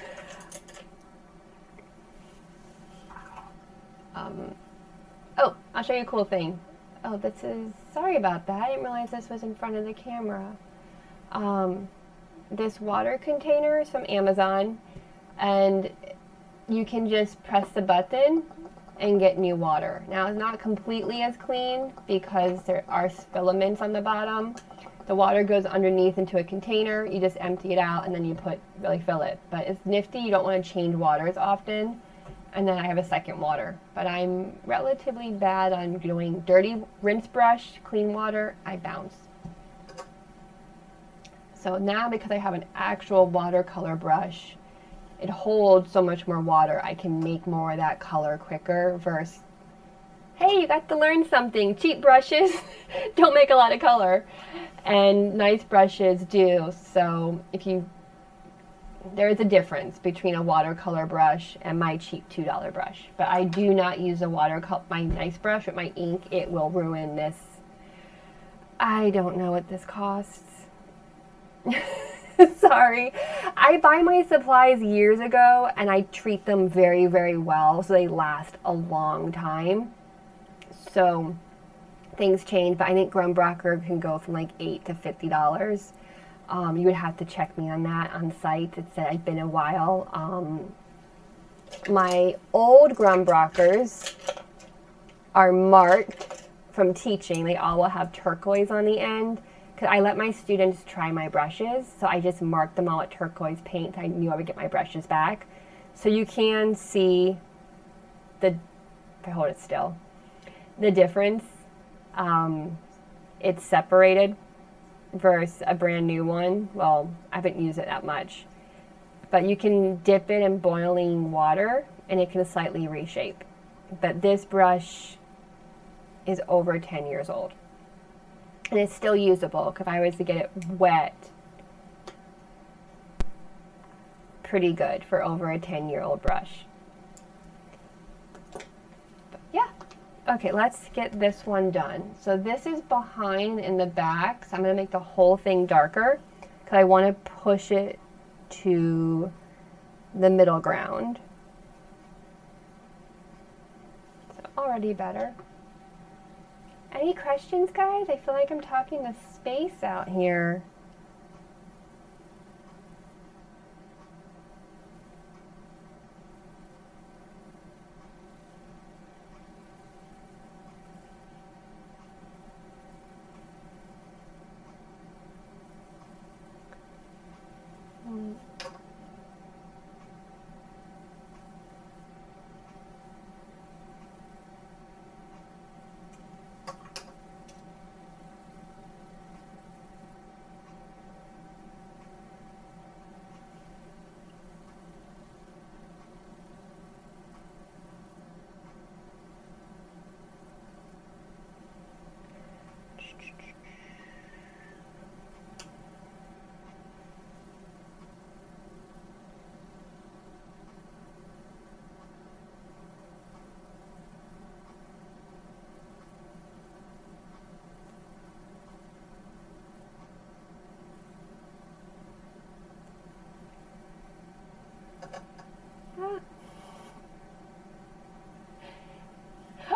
Oh, I'll show you a cool thing. Oh, this is, sorry about that. I didn't realize this was in front of the camera. This water container is from Amazon, and you can just press the button and get new water. Now it's not completely as clean because there are filaments on the bottom. The water goes underneath into a container, you just empty it out and then you really fill it. But it's nifty, you don't want to change waters often. And then I have a second water. But I'm relatively bad on doing dirty rinse brush, clean water, I bounce. So now because I have an actual watercolor brush, it holds so much more water. I can make more of that color quicker versus, hey, you got to learn something. Cheap brushes don't make a lot of color, and nice brushes do. So there is a difference between a watercolor brush and my cheap $2 brush. But I do not use my nice brush with my ink. It will ruin this. I don't know what this costs. Sorry. I buy my supplies years ago and I treat them very, very well so they last a long time. So things change, but I think Grumbracher can go from like $8 to $50. You would have to check me on that on site. It's been a while. My old Grumbrachers are marked from teaching. They all will have turquoise on the end. I let my students try my brushes, so I just marked them all with turquoise paint. I knew I would get my brushes back. So you can see if I hold it still, the difference. It's separated versus a brand new one. Well, I haven't used it that much. But you can dip it in boiling water and it can slightly reshape. But this brush is over 10 years old. And it's still usable. If I was to get it wet, pretty good for over a 10-year-old brush. Okay, let's get this one done. So this is behind in the back, so I'm going to make the whole thing darker because I want to push it to the middle ground. So already better. Any questions, guys? I feel like I'm talking to space out here.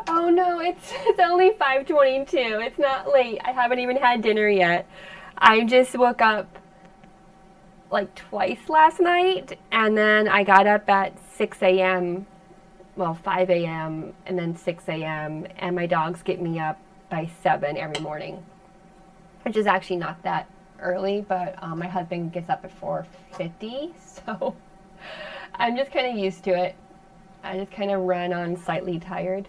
Oh no, it's only 5:22. It's not late. I haven't even had dinner yet. I just woke up like twice last night, and then I got up at 6 a.m. Well, 5 a.m. and then 6 a.m. and my dogs get me up by 7 every morning, which is actually not that early, but my husband gets up at 4:50, so I'm just kind of used to it. I just kind of run on slightly tired.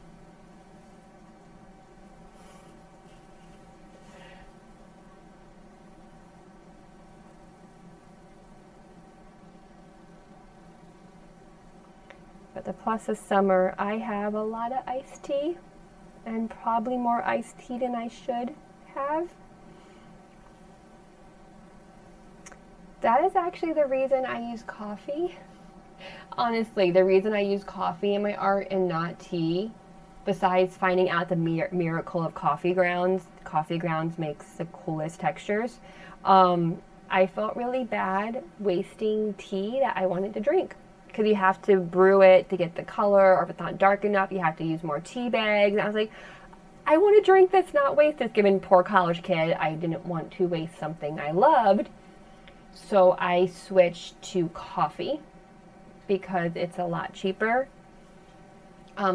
But the plus of summer, I have a lot of iced tea, and probably more iced tea than I should have. That is actually the reason I use coffee. Honestly, the reason I use coffee in my art and not tea, besides finding out the miracle of coffee grounds makes the coolest textures, I felt really bad wasting tea that I wanted to drink. Because you have to brew it to get the color, or if it's not dark enough, you have to use more tea bags. And I was like, I want to drink this, not waste this. Given poor college kid, I didn't want to waste something I loved. So I switched to coffee because it's a lot cheaper.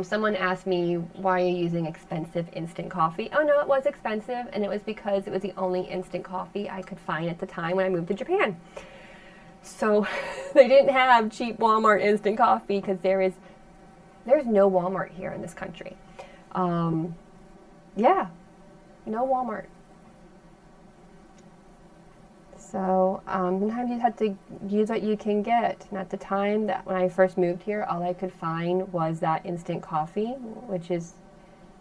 Someone asked me, why are you using expensive instant coffee? Oh no, it was expensive, and it was because it was the only instant coffee I could find at the time when I moved to Japan. So they didn't have cheap Walmart instant coffee because there's no Walmart here in this country. Yeah, no Walmart. So sometimes you have to use what you can get. And at the time that when I first moved here, all I could find was that instant coffee, which is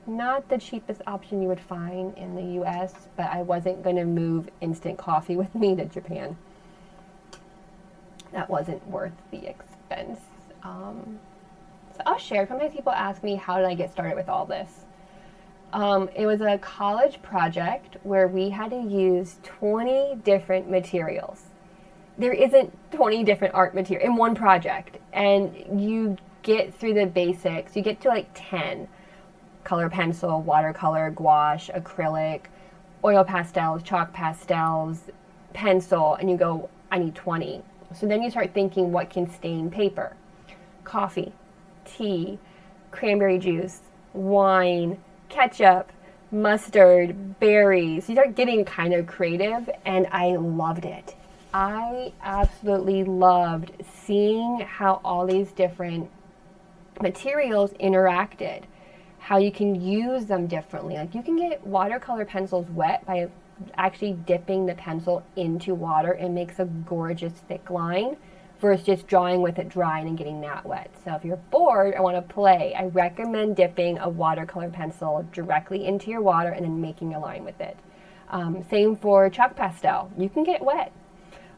not the cheapest option you would find in the US, but I wasn't going to move instant coffee with me to Japan. That wasn't worth the expense. So I'll share. Sometimes people ask me, how did I get started with all this? It was a college project where we had to use 20 different materials. There isn't 20 different art materials in one project. And you get through the basics. You get to like 10. Color pencil, watercolor, gouache, acrylic, oil pastels, chalk pastels, pencil, and you go, I need 20. So then you start thinking, what can stain paper? Coffee, tea, cranberry juice, wine, ketchup, mustard, berries. You start getting kind of creative, and I loved it. I absolutely loved seeing how all these different materials interacted, how you can use them differently. Like you can get watercolor pencils wet by actually dipping the pencil into water. It makes a gorgeous thick line versus just drawing with it dry and getting that wet. So if you're bored or want to play, I recommend dipping a watercolor pencil directly into your water and then making a line with it. Same for chalk pastel. You can get wet.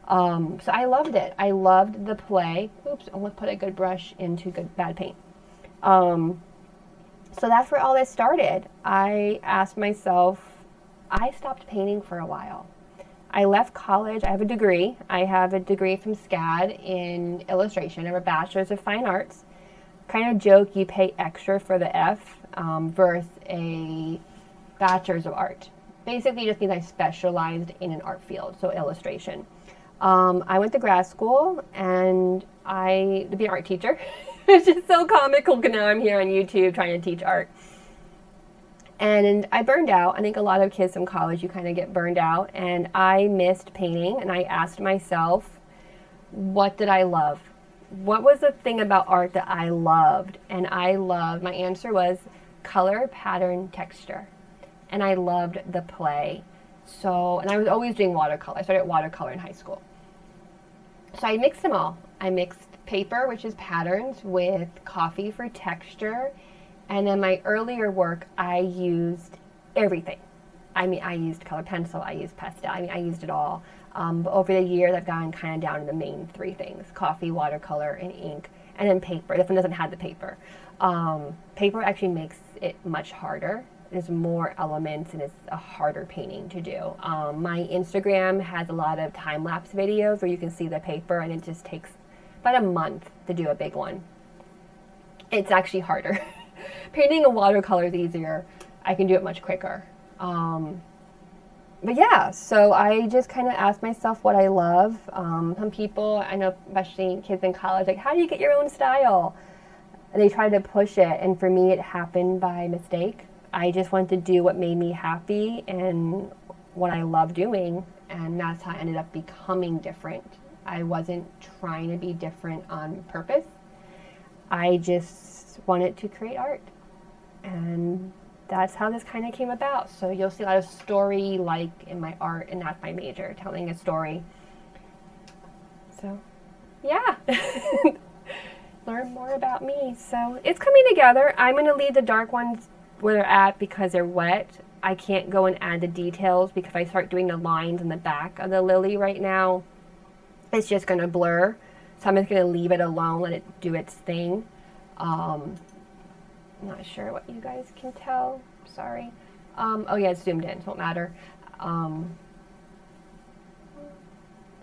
So I loved it. I loved the play. Oops, I want to put a good brush into good bad paint. So that's where all this started. I asked myself, I stopped painting for a while. I left college. I have a degree. I have a degree from SCAD in illustration. I have a bachelor's of fine arts. Kind of joke you pay extra for the F versus a bachelor's of art. Basically, just means I specialized in an art field, so illustration. I went to grad school and to be an art teacher, which is so comical because now I'm here on YouTube trying to teach art. And I burned out. I think a lot of kids from college, you kind of get burned out. And I missed painting. And I asked myself, what did I love? What was the thing about art that I loved? And my answer was color, pattern, texture. And I loved the play. And I was always doing watercolor. I started watercolor in high school. So I mixed them all. I mixed paper, which is patterns, with coffee for texture. And then my earlier work, I used everything. I used color pencil, I used pastel, I used it all. But over the years, I've gotten kind of down to the main three things: coffee, watercolor, and ink, and then paper. This one doesn't have the paper. Paper actually makes it much harder. There's more elements, and it's a harder painting to do. My Instagram has a lot of time-lapse videos where you can see the paper, and it just takes about a month to do a big one. It's actually harder. Painting a watercolor is easier. I can do it much quicker. But yeah, so I just kind of asked myself what I love. Some people, I know especially kids in college, like, how do you get your own style? And they try to push it, and for me it happened by mistake. I just wanted to do what made me happy and what I love doing, and that's how I ended up becoming different. I wasn't trying to be different on purpose. I just wanted to create art, and that's how this kind of came about. So you'll see a lot of story like in my art, and that's my major, telling a story. So yeah. Learn more about me. So it's coming together. I'm going to leave the dark ones where they're at because they're wet. I can't go and add the details because if I start doing the lines in the back of the lily right now, it's just going to blur. So I'm just going to leave it alone, let it do its thing. I'm not sure what you guys can tell. Sorry. Oh yeah, it's zoomed in, so it won't matter. But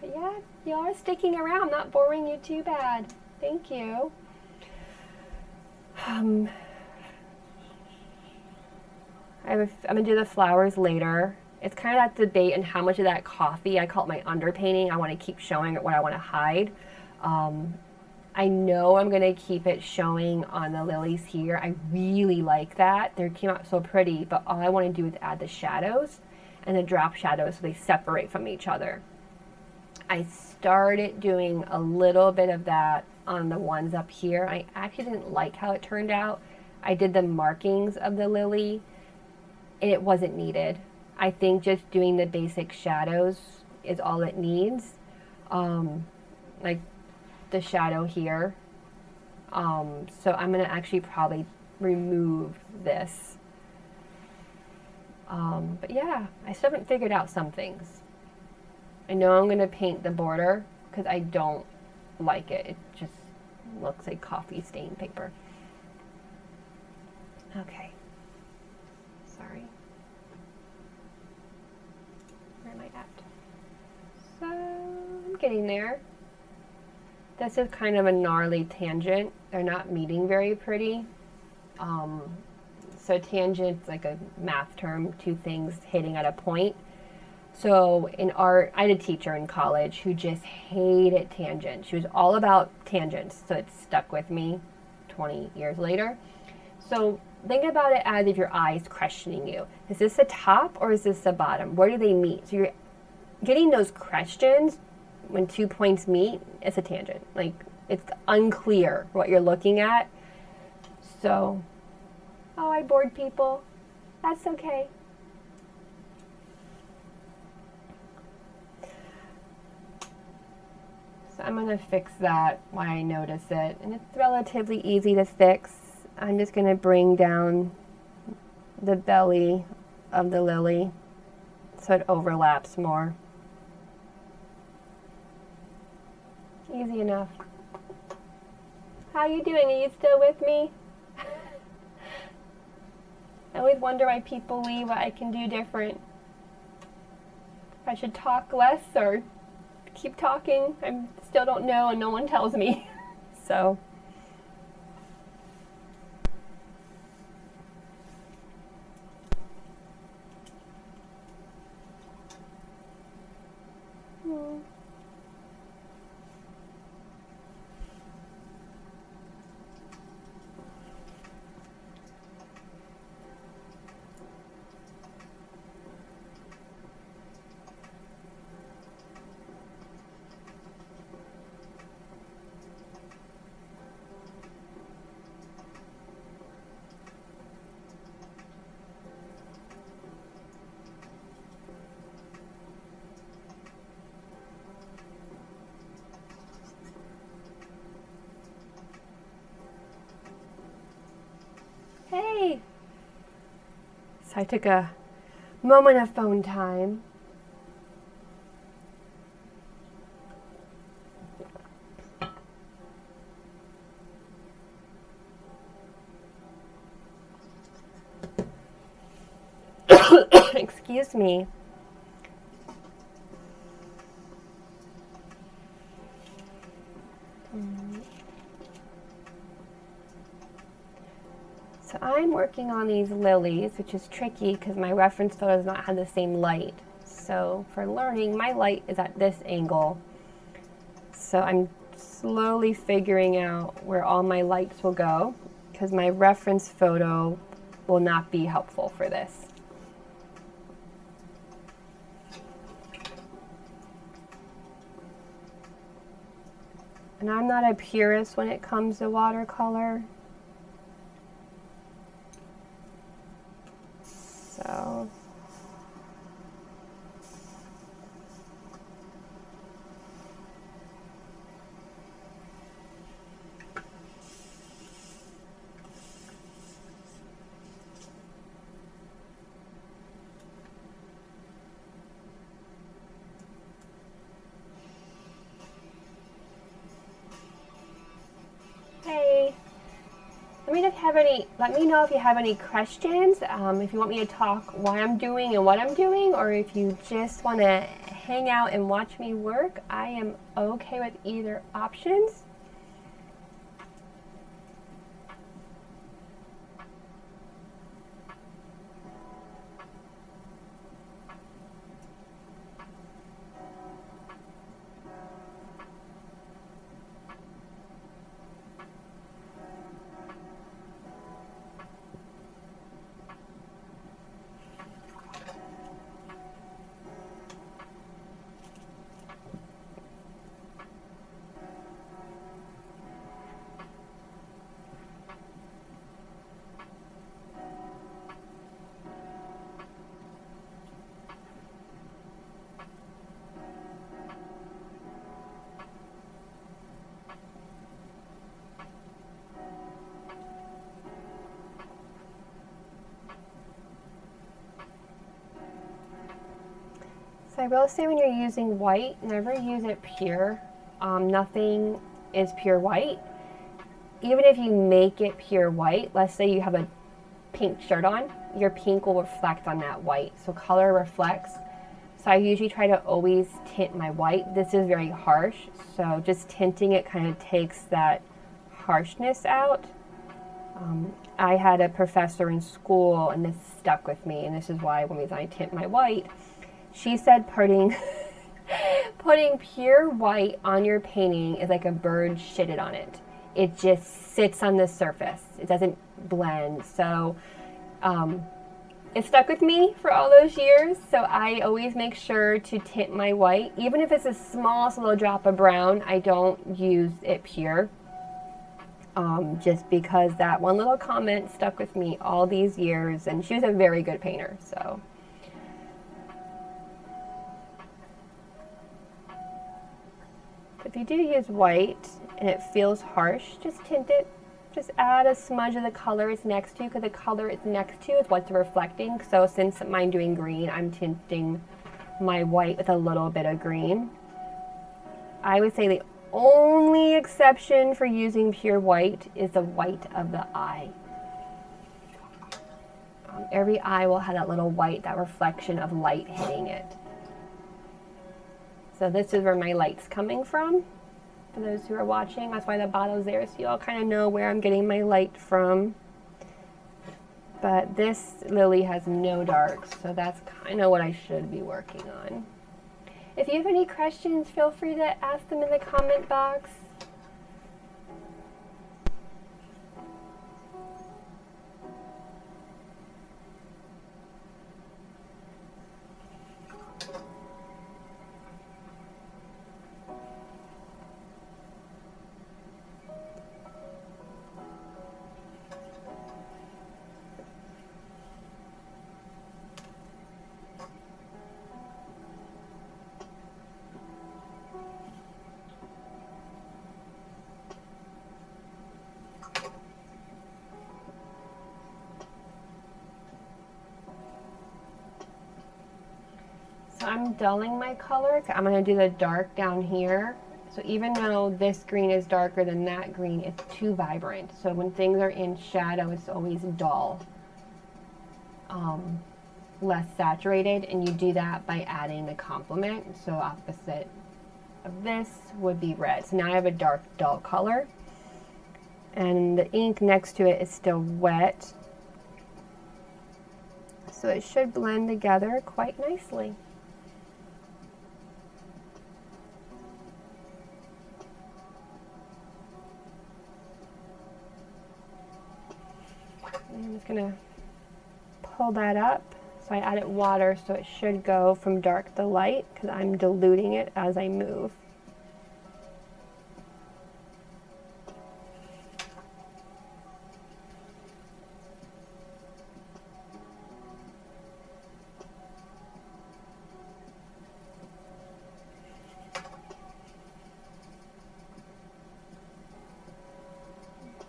yeah, y'all are sticking around, not boring you too bad. Thank you. I'm gonna do the flowers later. It's kind of that debate and how much of that coffee, I call it my underpainting. I want to keep showing what I want to hide. I know I'm going to keep it showing on the lilies here. I really like that. They came out so pretty, but all I want to do is add the shadows and the drop shadows so they separate from each other. I started doing a little bit of that on the ones up here. I actually didn't like how it turned out. I did the markings of the lily, and it wasn't needed. I think just doing the basic shadows is all it needs. Like the shadow here. So I'm going to actually probably remove this. But yeah, I still haven't figured out some things. I know I'm going to paint the border because I don't like it. It just looks like coffee stained paper. Okay. Sorry. Where am I at? So I'm getting there. This is kind of a gnarly tangent. They're not meeting very pretty. So tangent's like a math term, two things hitting at a point. So in art, I had a teacher in college who just hated tangents. She was all about tangents, so it stuck with me 20 years later. So think about it as if your eye is questioning you. Is this the top or is this the bottom? Where do they meet? So you're getting those questions. When 2 points meet, it's a tangent. Like, it's unclear what you're looking at. So, oh, I bored people. That's okay. So I'm going to fix that when I notice it. And it's relatively easy to fix. I'm just going to bring down the belly of the lily so it overlaps more. Easy enough. How you doing? Are you still with me? I always wonder why people leave, what I can do different. If I should talk less or keep talking. I still don't know and no one tells me. So. Hey! So I took a moment of phone time. Excuse me. So I'm working on these lilies, which is tricky because my reference photo does not have the same light. So for learning, my light is at this angle. So I'm slowly figuring out where all my lights will go because my reference photo will not be helpful for this. And I'm not a purist when it comes to watercolor. So hey, let me know if you have any questions, if you want me to talk why I'm doing and what I'm doing, or if you just want to hang out and watch me work. I am okay with either options. So I will say when you're using white, never use it pure. Nothing is pure white. Even if you make it pure white, let's say you have a pink shirt on, your pink will reflect on that white. So color reflects. So I usually try to always tint my white. This is very harsh, so just tinting it kind of takes that harshness out. I had a professor in school, and this stuck with me, and this is why when I tint my white, she said putting pure white on your painting is like a bird shitted on it. It just sits on the surface. It doesn't blend. So it stuck with me for all those years. So I always make sure to tint my white. Even if it's the smallest little drop of brown, I don't use it pure. Just because that one little comment stuck with me all these years. And she was a very good painter. So. If you do use white and it feels harsh, just tint it. Just add a smudge of the color it's next to, because the color it's next to is what's reflecting. So since I'm doing green, I'm tinting my white with a little bit of green. I would say the only exception for using pure white is the white of the eye. Every eye will have that little white, that reflection of light hitting it. So this is where my light's coming from. For those who are watching, that's why the bottle's there, so you all kind of know where I'm getting my light from. But this lily has no darks, so that's kind of what I should be working on. If you have any questions, feel free to ask them in the comment box. So I'm dulling my color. I'm going to do the dark down here. So even though this green is darker than that green, it's too vibrant. So when things are in shadow, it's always dull, less saturated, and you do that by adding the complement. So opposite of this would be red. So now I have a dark, dull color. And the ink next to it is still wet. So it should blend together quite nicely. I'm just going to pull that up. So I added water, so it should go from dark to light because I'm diluting it as I move.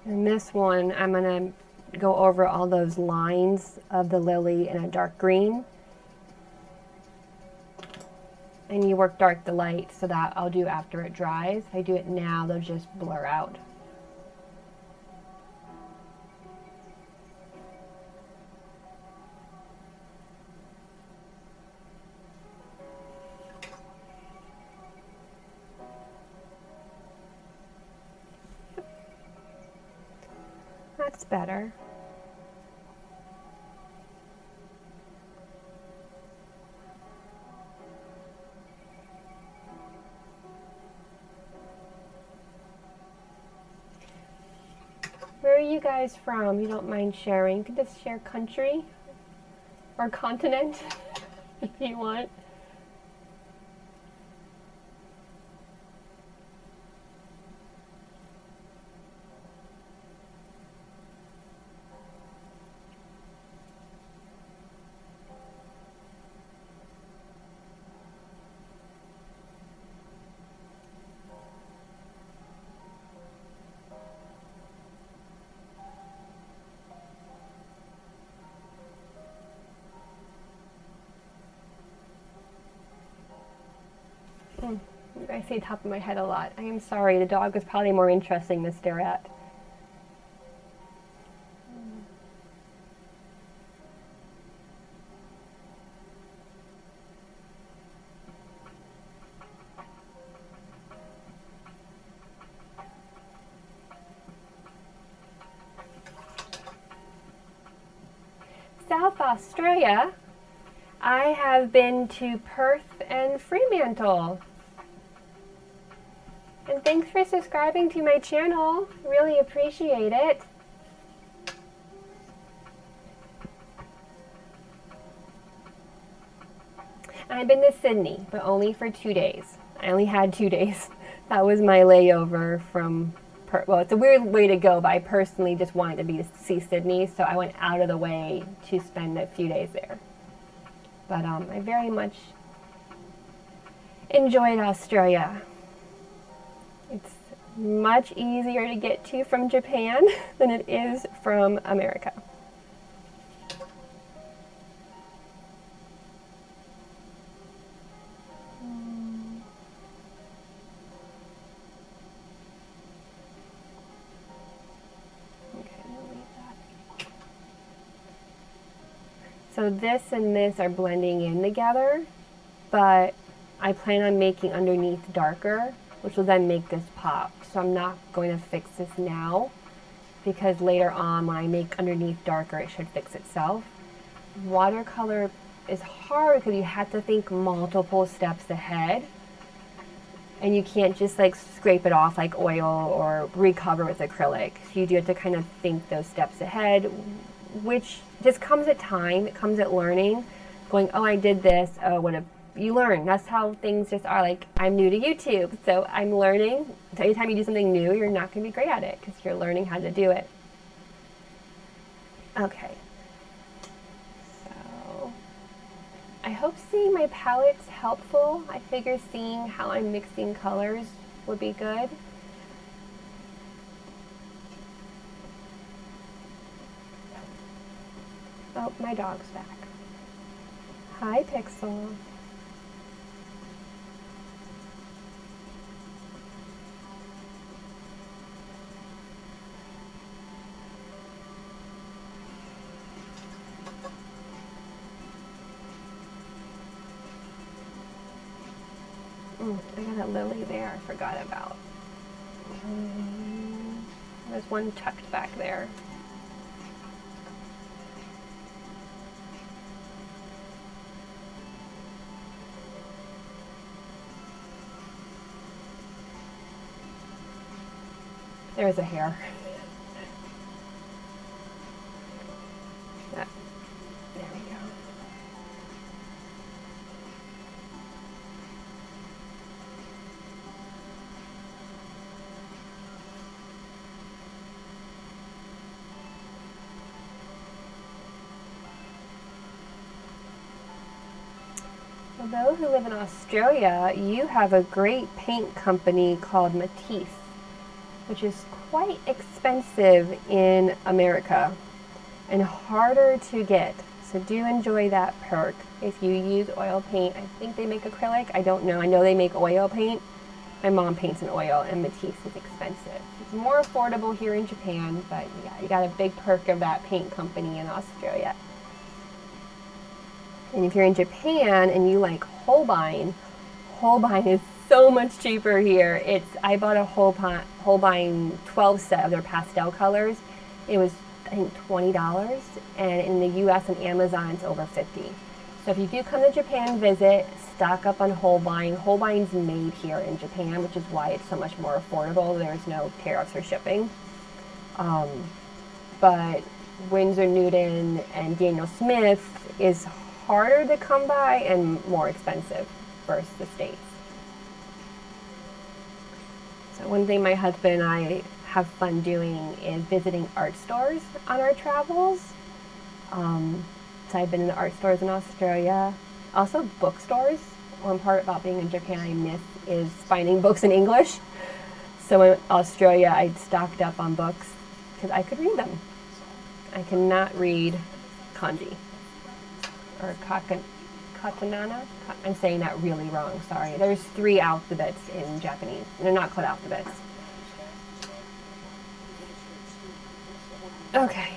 And this one, I'm going to go over all those lines of the lily in a dark green. And you work dark to light, so that I'll do after it dries. If I do it now, they'll just blur out. That's better. Where are you guys from? You don't mind sharing. You can just share country or continent if you want. I say top of my head a lot. I am sorry, the dog is probably more interesting to stare at. South Australia, I have been to Perth and Fremantle. And thanks for subscribing to my channel. Really appreciate it. I've been to Sydney, but only for 2 days. I only had 2 days. That was my layover from Perth. Well, it's a weird way to go, but I personally just wanted to see Sydney, so I went out of the way to spend a few days there. But I very much enjoyed Australia. It's much easier to get to from Japan than it is from America. So this and this are blending in together, but I plan on making underneath darker, which will then make this pop. So I'm not going to fix this now, because later on when I make underneath darker, it should fix itself. Watercolor is hard because you have to think multiple steps ahead, and you can't just like scrape it off like oil or recover with acrylic. So you do have to kind of think those steps ahead, which just comes at time. It comes at learning, going, oh, I did this. Oh, what a, you learn. That's how things just are. Like, I'm new to YouTube, so I'm learning. So anytime you do something new, you're not going to be great at it because you're learning how to do it. Okay. So I hope seeing my palette's helpful. I figure seeing how I'm mixing colors would be good. Oh, my dog's back. Hi, Pixel. I got a lily there I forgot about. There's one tucked back there. There's a hair. There we go. For those who live in Australia, you have a great paint company called Matisse, which is quite expensive in America and harder to get. So do enjoy that perk. If you use oil paint, I think they make acrylic. I don't know. I know they make oil paint. My mom paints in oil, and Matisse is expensive. It's more affordable here in Japan, but yeah, you got a big perk of that paint company in Australia. And if you're in Japan and you like Holbein is so much cheaper here. I bought a Holbein 12 set of their pastel colors. It was, I think, $20, and in the US and Amazon it's over $50. So if you do come to Japan visit, stock up on Holbein. Holbein's made here in Japan, which is why it's so much more affordable. There's no tariffs or shipping. But Winsor Newton and Daniel Smith is harder to come by and more expensive versus the States. So one thing my husband and I have fun doing is visiting art stores on our travels. So I've been in the art stores in Australia, also bookstores. One part about being in Japan I miss is finding books in English. So in Australia I stocked up on books because I could read them. I cannot read kanji or katanana. I'm saying that really wrong, sorry. There's 3 alphabets in Japanese. They're not called alphabets. Okay.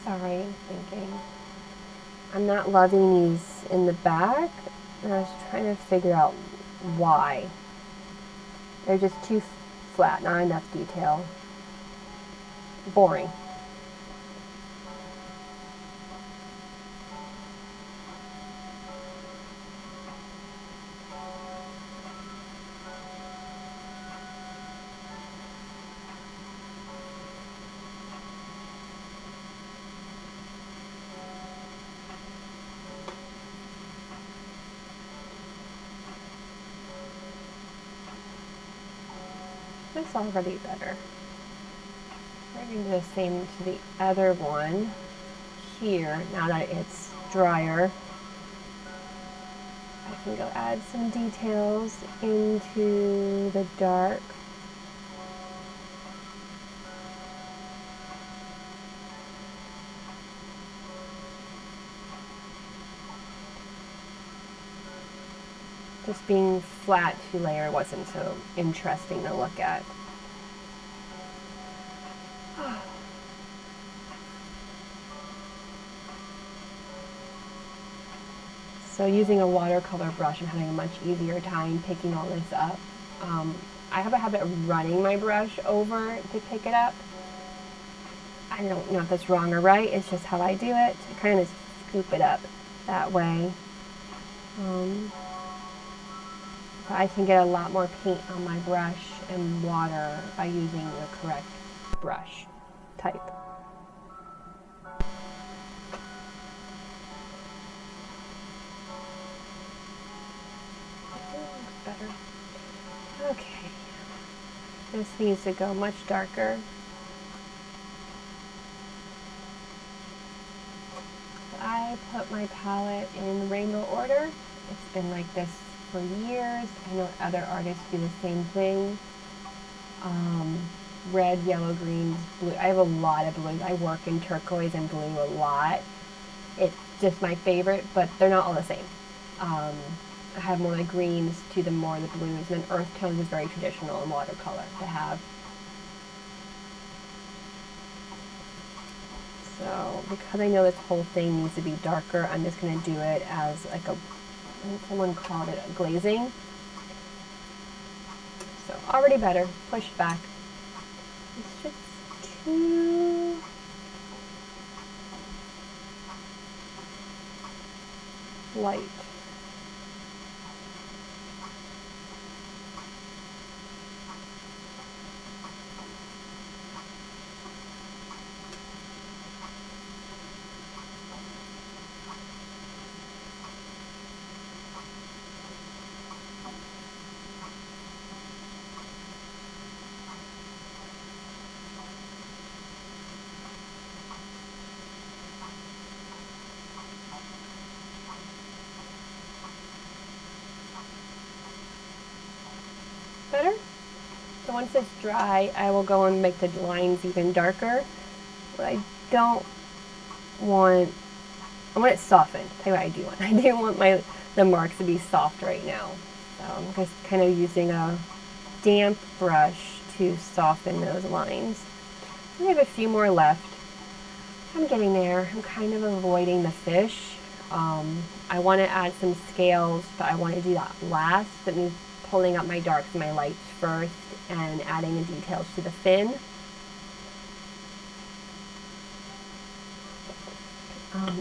Sorry, thinking. I'm not loving these in the back, and I was trying to figure out why. They're just too flat, not enough detail. Boring. That's already better. We're going to do the same to the other one here, now that it's drier. I can go add some details into the dark. Just being flat two-layer wasn't so interesting to look at. So using a watercolor brush, I'm having a much easier time picking all this up. I have a habit of running my brush over to pick it up. I don't know if that's wrong or right, it's just how I do it. I kind of scoop it up that way. But I can get a lot more paint on my brush and water by using the correct brush type. Better. Okay, this needs to go much darker. I put my palette in rainbow order. It's been like this for years. I know other artists do the same thing. Red, yellow, greens, blue. I have a lot of blues. I work in turquoise and blue a lot. It's just my favorite, but they're not all the same. I have more like greens to the more the blues, and then earth tones is very traditional in watercolor to have. So because I know this whole thing needs to be darker, I'm just going to do it as like a, I think someone called it a glazing. So already better, pushed back. It's just too light. Better? So once it's dry, I will go and make the lines even darker. But I don't want, I want it softened. Tell you what I do want. I do want the marks to be soft right now. So I'm just kind of using a damp brush to soften those lines. I have a few more left. I'm getting there. I'm kind of avoiding the fish. I want to add some scales, but I want to do that last. That means pulling up my darks and my lights first and adding the details to the fin.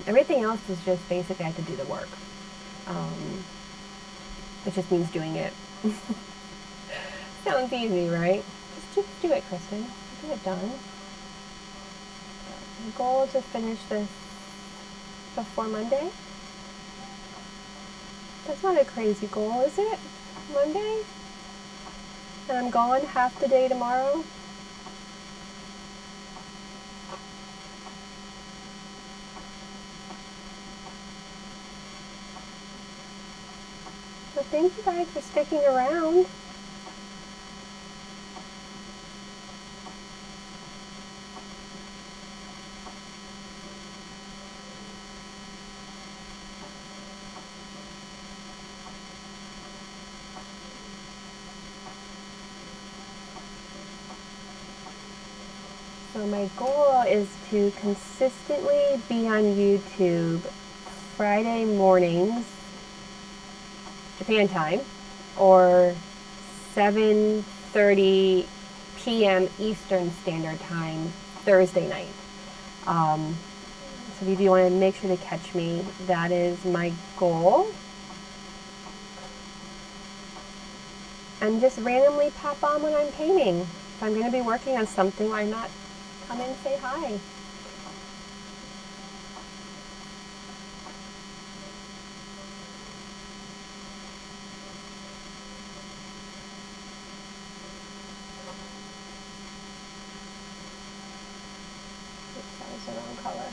Everything else is just basically I have to do the work. It just means doing it. Sounds easy, right? Just do it, Kristen. Get it done. My goal is to finish this before Monday. That's not a crazy goal, is it? Monday? And I'm gone half the day tomorrow? So thank you guys for sticking around. So my goal is to consistently be on YouTube Friday mornings, Japan time, or 7:30 p.m. Eastern Standard Time, Thursday night. So if you do want to make sure to catch me, that is my goal. And just randomly pop on when I'm painting. If I'm going to be working on something, why not come and say hi? Oops, that was the wrong color.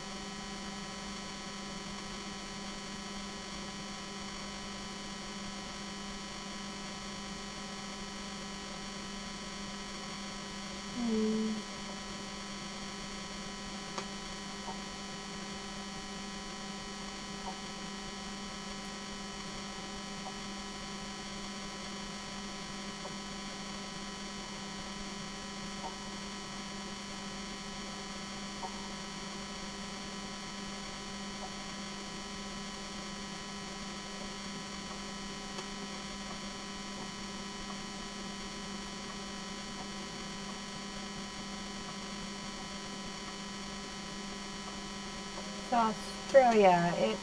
Australia. It's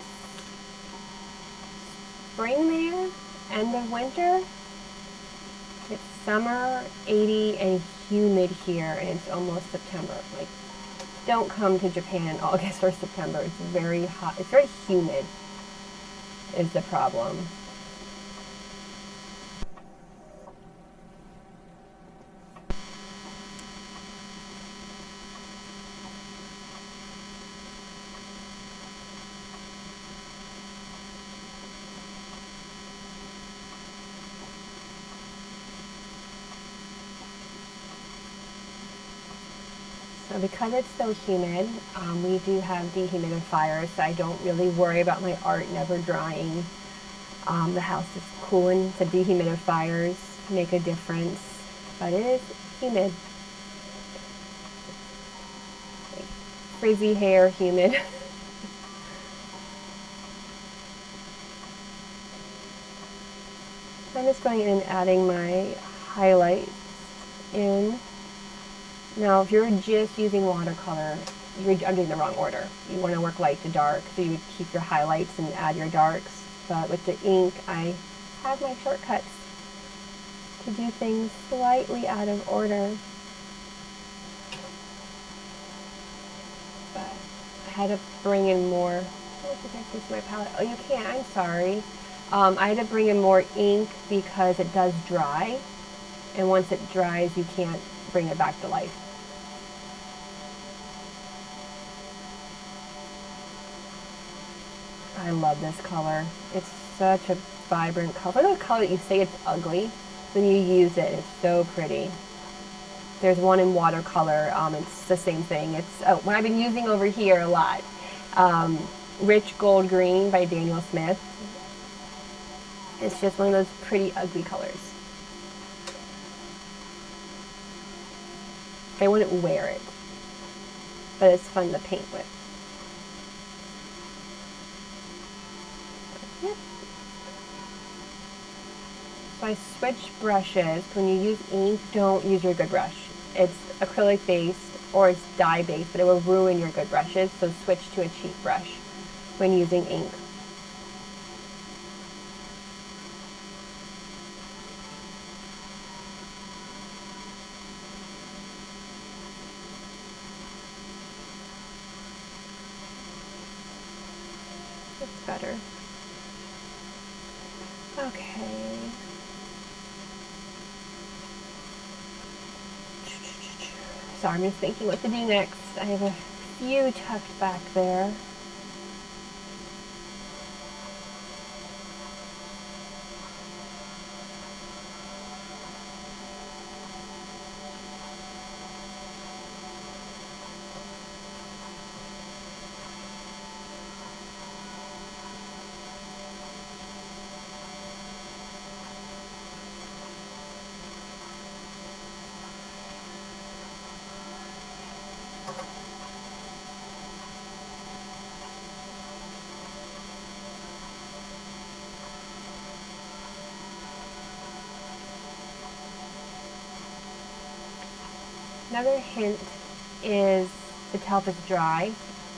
spring there, end of winter. It's summer, 80 and humid here, and it's almost September. Like, don't come to Japan in August or September. It's very hot. It's very humid is the problem. So because it's so humid, we do have dehumidifiers, so I don't really worry about my art never drying. The house is cooling, so dehumidifiers make a difference, but it is humid. Like frizzy hair, humid. I'm just going in and adding my highlights in. Now, if you're just using watercolor, I'm doing the wrong order. You want to work light to dark, so you would keep your highlights and add your darks. But with the ink, I have my shortcuts to do things slightly out of order. But I had to bring in more. Oh, I can't use my palette. Oh, you can't. I'm sorry. I had to bring in more ink because it does dry, and once it dries, you can't bring it back to life. I love this color. It's such a vibrant color. Look at the color that you say it's ugly. When you use it, it's so pretty. There's one in watercolor. It's the same thing. It's one I've been using over here a lot. Rich Gold Green by Daniel Smith. It's just one of those pretty ugly colors. I wouldn't wear it, but it's fun to paint with. Yep. So I switched brushes. When you use ink, don't use your good brush. It's acrylic based or it's dye based, but it will ruin your good brushes, so switch to a cheap brush when using ink. It's better. Okay. Sorry, I'm just thinking what to do next. I have a few tucked back there. Another hint is to tell if it's dry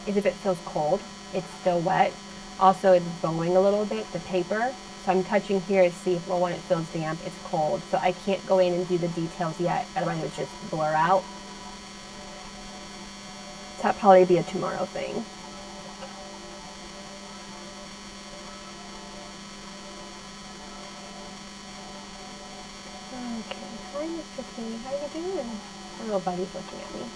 is if it feels cold. It's still wet. Also, it's bowing a little bit, the paper. So I'm touching here to see if, well, when it feels damp, it's cold. So I can't go in and do the details yet, otherwise it would just blur out. So that'll probably be a tomorrow thing. Okay, hi Mr. T, how you doing? My little buddy's looking at me.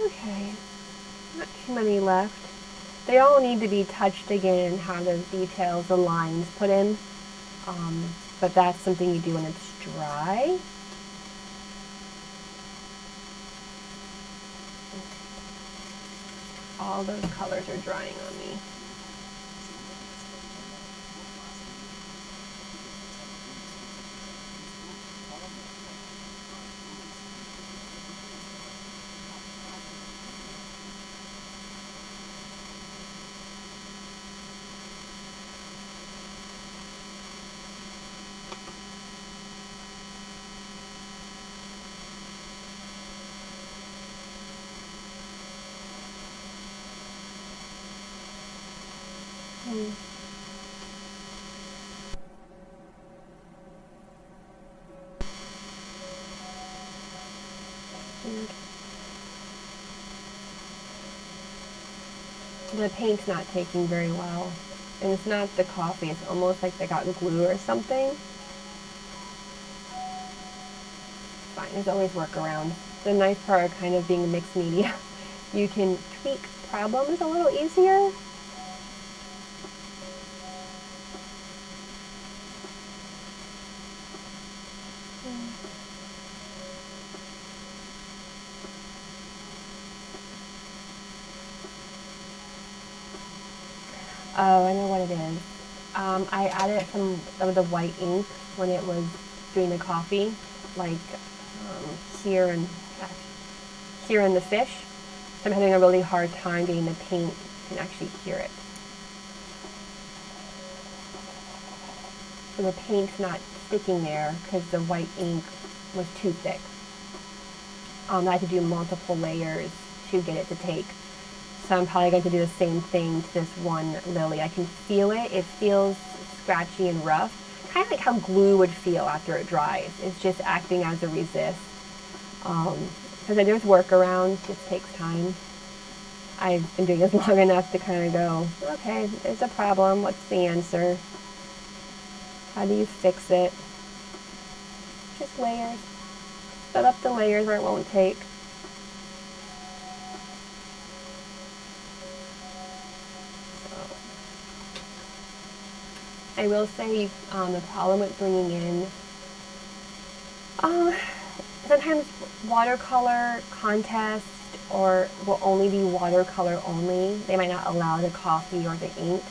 Okay, not too many left. They all need to be touched again and have those details, the lines put in. But that's something you do when it's dry. All those colors are drying on me. Weird. The paint's not taking very well. And it's not the coffee, it's almost like they got glue or something. Fine, there's always workarounds. The nice part of kind of being mixed media, you can tweak problems a little easier. Oh, I know what it is. I added some of the white ink when it was doing the coffee, like here and here in the fish. So I'm having a really hard time getting the paint. You can actually hear it. So the paint's not sticking there because the white ink was too thick. I had to do multiple layers to get it to take. So I'm probably going to do the same thing to this one lily. I can feel it. It feels scratchy and rough. Kind of like how glue would feel after it dries. It's just acting as a resist. Because there's workarounds, it just takes time. I've been doing this long enough to kind of go, okay, there's a problem. What's the answer? How do you fix it? Just layers. Fill up the layers or it won't take. I will say the problem with bringing in sometimes watercolor contests or will only be watercolor only. They might not allow the coffee or the ink.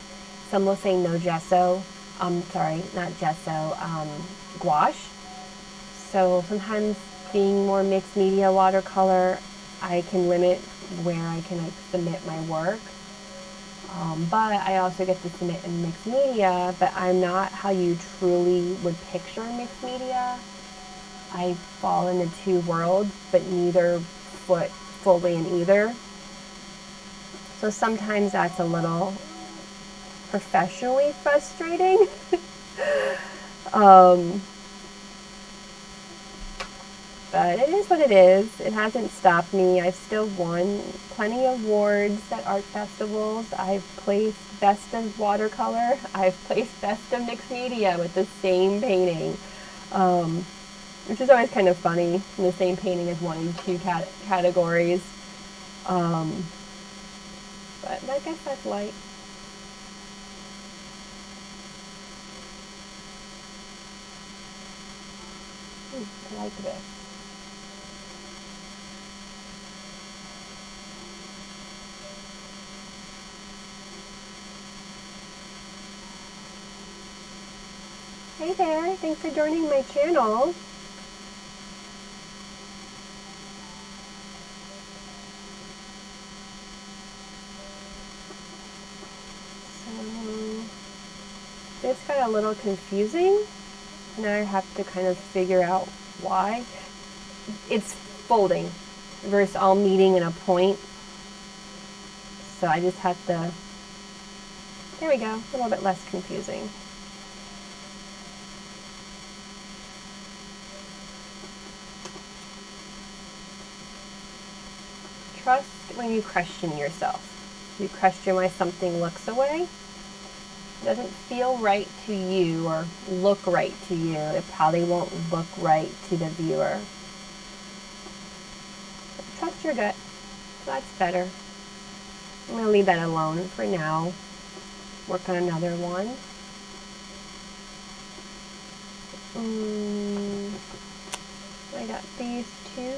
Some will say no gesso. Sorry, not gesso, gouache. So sometimes being more mixed media watercolor, I can limit where I can submit my work. But I also get to submit in mixed media, but I'm not how you truly would picture mixed media. I fall into two worlds, but neither foot fully in either. So sometimes that's a little professionally frustrating. But it is what it is. It hasn't stopped me. I've still won plenty of awards at art festivals. I've placed best of watercolor. I've placed best of mixed media with the same painting, which is always kind of funny. The same painting is won in two categories. But I guess that's light. I like this. Hey there, thanks for joining my channel. So, this got a little confusing. Now I have to kind of figure out why. It's folding versus all meeting in a point. So I just have to, there we go, a little bit less confusing. Trust when you question yourself. You question why something looks away. It doesn't feel right to you or look right to you. It probably won't look right to the viewer. But trust your gut. That's better. I'm going to leave that alone for now. Work on another one. I got these two.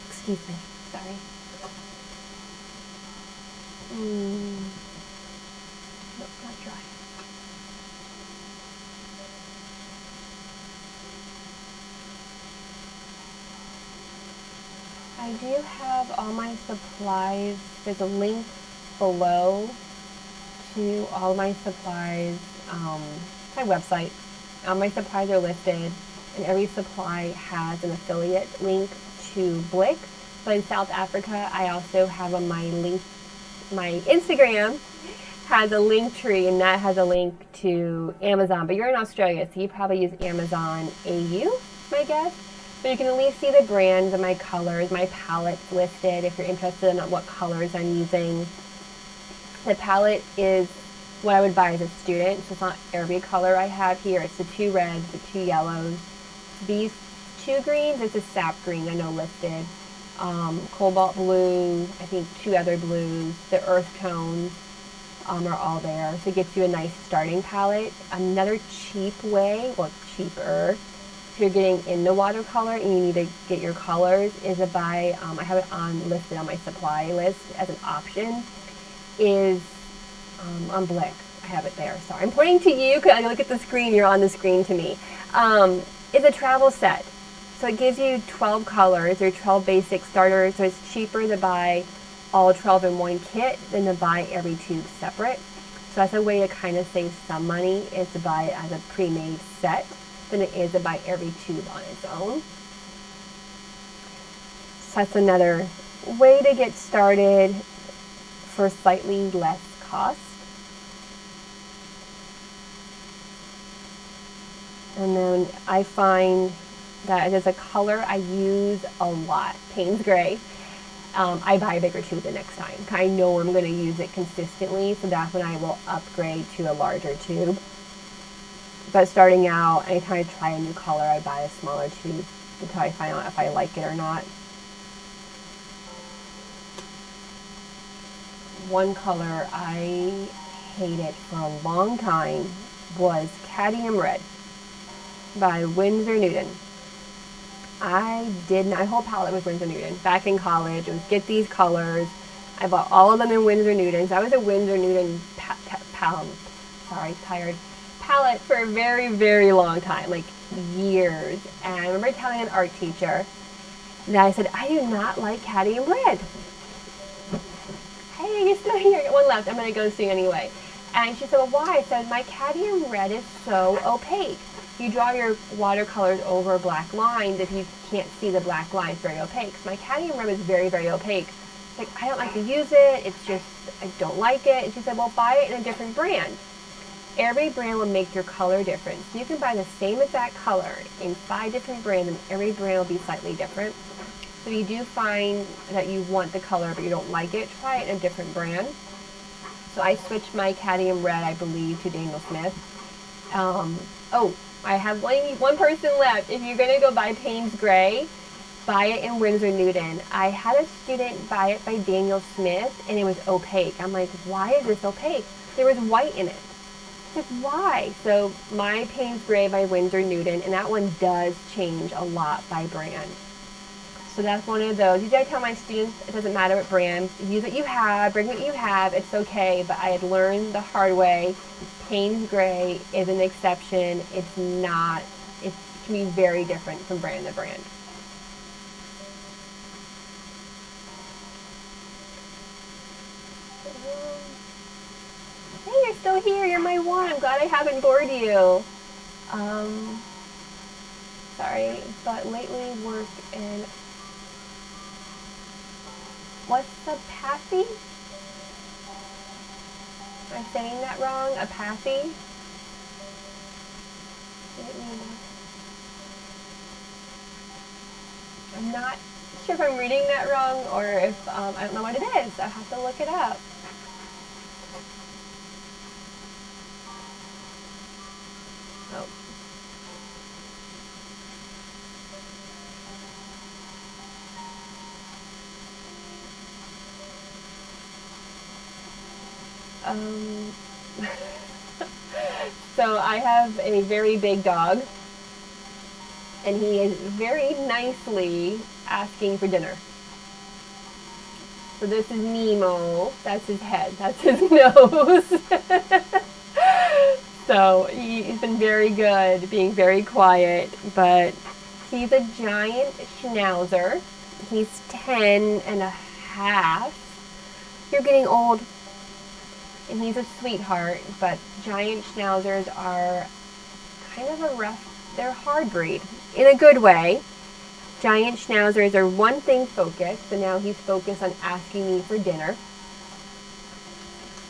Excuse me, sorry. Nope, not dry. I do have all my supplies. There's a link below to all my supplies, my website. All my supplies are listed, and every supply has an affiliate link to Blick. But in South Africa, I also have my link my Instagram has a link tree, and that has a link to Amazon. But you're in Australia, so you probably use Amazon AU, my guess. So you can at least see the brands and my colors, my palette's listed if you're interested in what colors I'm using. The palette is what I would buy as a student, so it's not every color I have here. It's the 2 reds, the 2 yellows. These 2 greens, it's a sap green, I know listed. Cobalt blue, I think 2 other blues. The earth tones are all there. So it gets you a nice starting palette. Another cheap way, well, cheaper, if you're getting into watercolor and you need to get your colors, is to buy, I have it listed on my supply list as an option, is on Blick. I have it there. Sorry, I'm pointing to you because I look at the screen, you're on the screen to me. It's a travel set. So it gives you 12 colors or 12 basic starters, so it's cheaper to buy all 12 in one kit than to buy every tube separate. So that's a way to kind of save some money, is to buy it as a pre-made set than it is to buy every tube on its own. So that's another way to get started for slightly less cost. And then I find that there's a color I use a lot, Payne's Gray. I buy a bigger tube the next time. I know I'm going to use it consistently, so that's when I will upgrade to a larger tube. But starting out, anytime I try a new color, I buy a smaller tube until I find out if I like it or not. One color I hated for a long time was Cadmium Red by Winsor Newton. My whole palette was Winsor Newton. Back in college, it was get these colors. I bought all of them in Winsor Newton. So I was a Winsor Newton palette for a very, very long time, like years. And I remember telling an art teacher that I said, I do not like Cadmium Red. Hey, you're still here. One left. I'm going to go soon anyway. And she said, well, why? I said, my Cadmium Red is so opaque. You draw your watercolors over black lines. If you can't see the black lines, very opaque. So my Cadmium Red is very, very opaque. Like, I don't like to use it. It's just, I don't like it. And she said, well, buy it in a different brand. Every brand will make your color different. So you can buy the same exact color in 5 different brands, and every brand will be slightly different. So if you do find that you want the color but you don't like it, try it in a different brand. So I switched my Cadmium Red, I believe, to Daniel Smith. I have one person left. If you're going to go buy Payne's Gray, buy it in Winsor Newton. I had a student buy it by Daniel Smith, and it was opaque. I'm like, why is this opaque? There was white in it. Like, why? So my Payne's Gray by Winsor Newton, and that one does change a lot by brand. So that's one of those. Usually I tell my students, it doesn't matter what brand, use what you have, bring what you have, it's okay. But I had learned the hard way, Payne's Gray is an exception. It's not, it can be very different from brand to brand. Hey, you're still here, you're my one. I'm glad I haven't bored you. Sorry, but lately work in, what's apathy? Am I saying that wrong? Apathy? I'm not sure if I'm reading that wrong or if, I don't know what it is. I have to look it up. Oh. So I have a very big dog, and he is very nicely asking for dinner. So this is Nemo, that's his head, that's his nose. So he's been very good, being very quiet, but he's a giant schnauzer. He's 10 and a half. You're getting old. And he's a sweetheart, but giant schnauzers are kind of a rough, they're a hard breed, in a good way. Giant schnauzers are one thing focused, so now he's focused on asking me for dinner.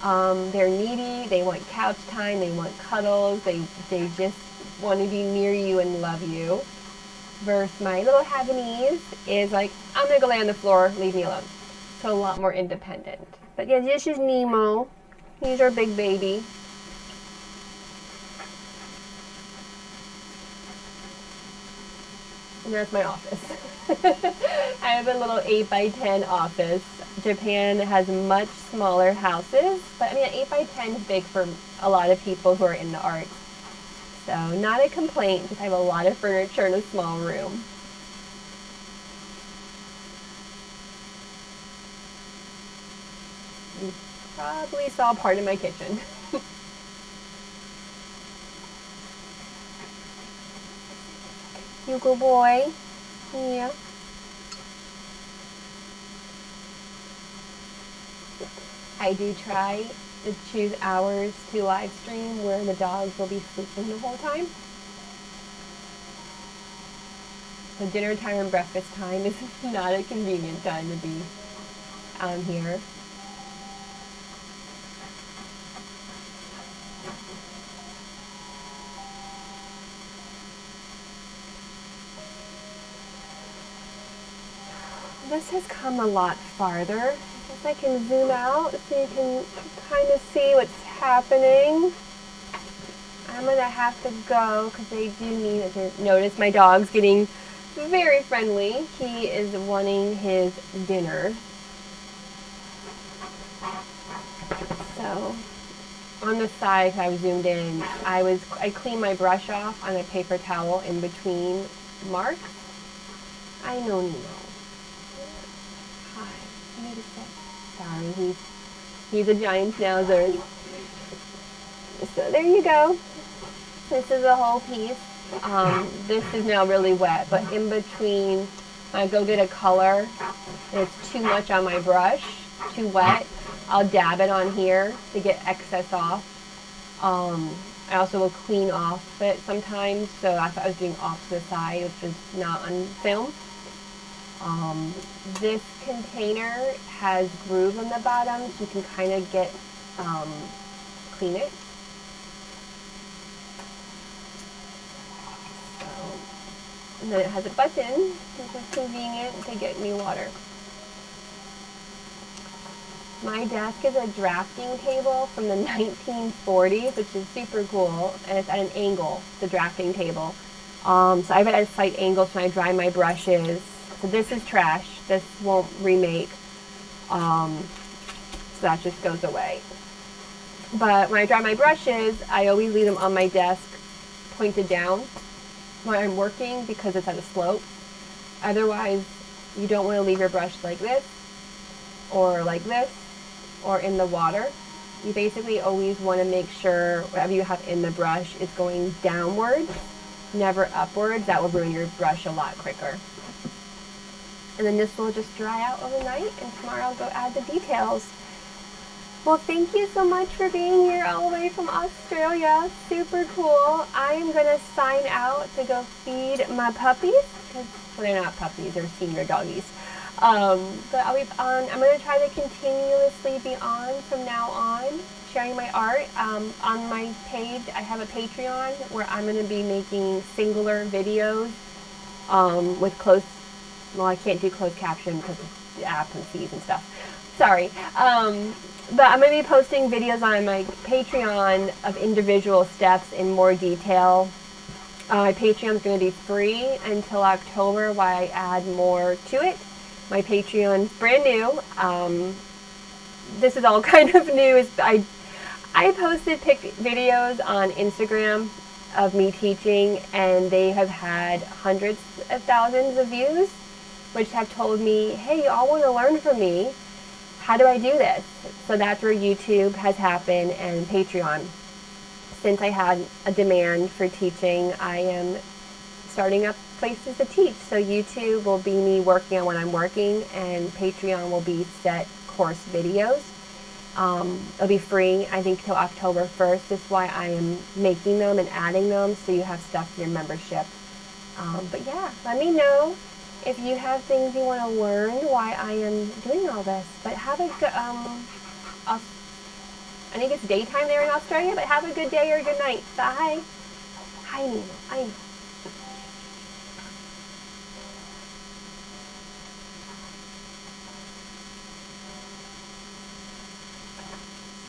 They're needy, they want couch time, they want cuddles, they just want to be near you and love you. Versus my little Havanese is like, I'm gonna go lay on the floor, leave me alone. So a lot more independent. But yeah, this is Nemo. He's our big baby. And that's my office. I have a little 8x10 office. Japan has much smaller houses, but I mean, 8x10 is big for a lot of people who are in the arts. So not a complaint, just I have a lot of furniture in a small room. You probably saw part of my kitchen. You good boy. Yeah. I do try to choose hours to live stream where the dogs will be sleeping the whole time. So dinner time and breakfast time is not a convenient time to be on here. This has come a lot farther. I guess I can zoom out so you can kind of see what's happening. I'm going to have to go because they do need to notice my dog's getting very friendly. He is wanting his dinner. So on the side, if I was zoomed in, I cleaned my brush off on a paper towel in between marks. I know Nemo. Hi. You need to sit. Sorry, he's a giant schnauzer. So there you go. This is a whole piece. This is now really wet, but in between, I go get a color. And it's too much on my brush, too wet. I'll dab it on here to get excess off. I also will clean off it sometimes, so I thought I was doing off to the side, which was not on film. This container has grooves on the bottom, so you can kind of get clean it. And then it has a button, which is convenient to get me water. My desk is a drafting table from the 1940s, which is super cool, and it's at an angle, the drafting table. So I have it at a slight angle so when I dry my brushes. So this is trash. This won't remake. So that just goes away. But when I dry my brushes, I always leave them on my desk pointed down when I'm working because it's at a slope. Otherwise, you don't want to leave your brush like this or in the water. You basically always want to make sure whatever you have in the brush is going downwards, never upwards. That will ruin your brush a lot quicker. And then this will just dry out overnight, and tomorrow I'll go add the details. Well, thank you so much for being here all the way from Australia. Super cool. I am going to sign out to go feed my puppies, because they're not puppies, they're senior doggies. But I'll be on. I'm going to try to continuously be on from now on, sharing my art. On my page, I have a Patreon where I'm going to be making singular videos with closed, well, I can't do closed caption because of the app and fees and stuff. Sorry. But I'm going to be posting videos on my Patreon of individual steps in more detail. My Patreon is going to be free until October while I add more to it. My Patreon's brand new. This is all kind of new. I posted videos on Instagram of me teaching, and they have had hundreds of thousands of views, which have told me, hey, you all want to learn from me. How do I do this? So that's where YouTube has happened and Patreon. Since I had a demand for teaching, I am starting up places to teach. So YouTube will be me working on when I'm working, and Patreon will be set course videos. It'll be free, I think, till October 1st. That's why I am making them and adding them, so you have stuff for your membership. But yeah, let me know if you have things you want to learn why I am doing all this. But have a good, I think it's daytime there in Australia, but have a good day or a good night. Bye. Hi, Nemo. Hi.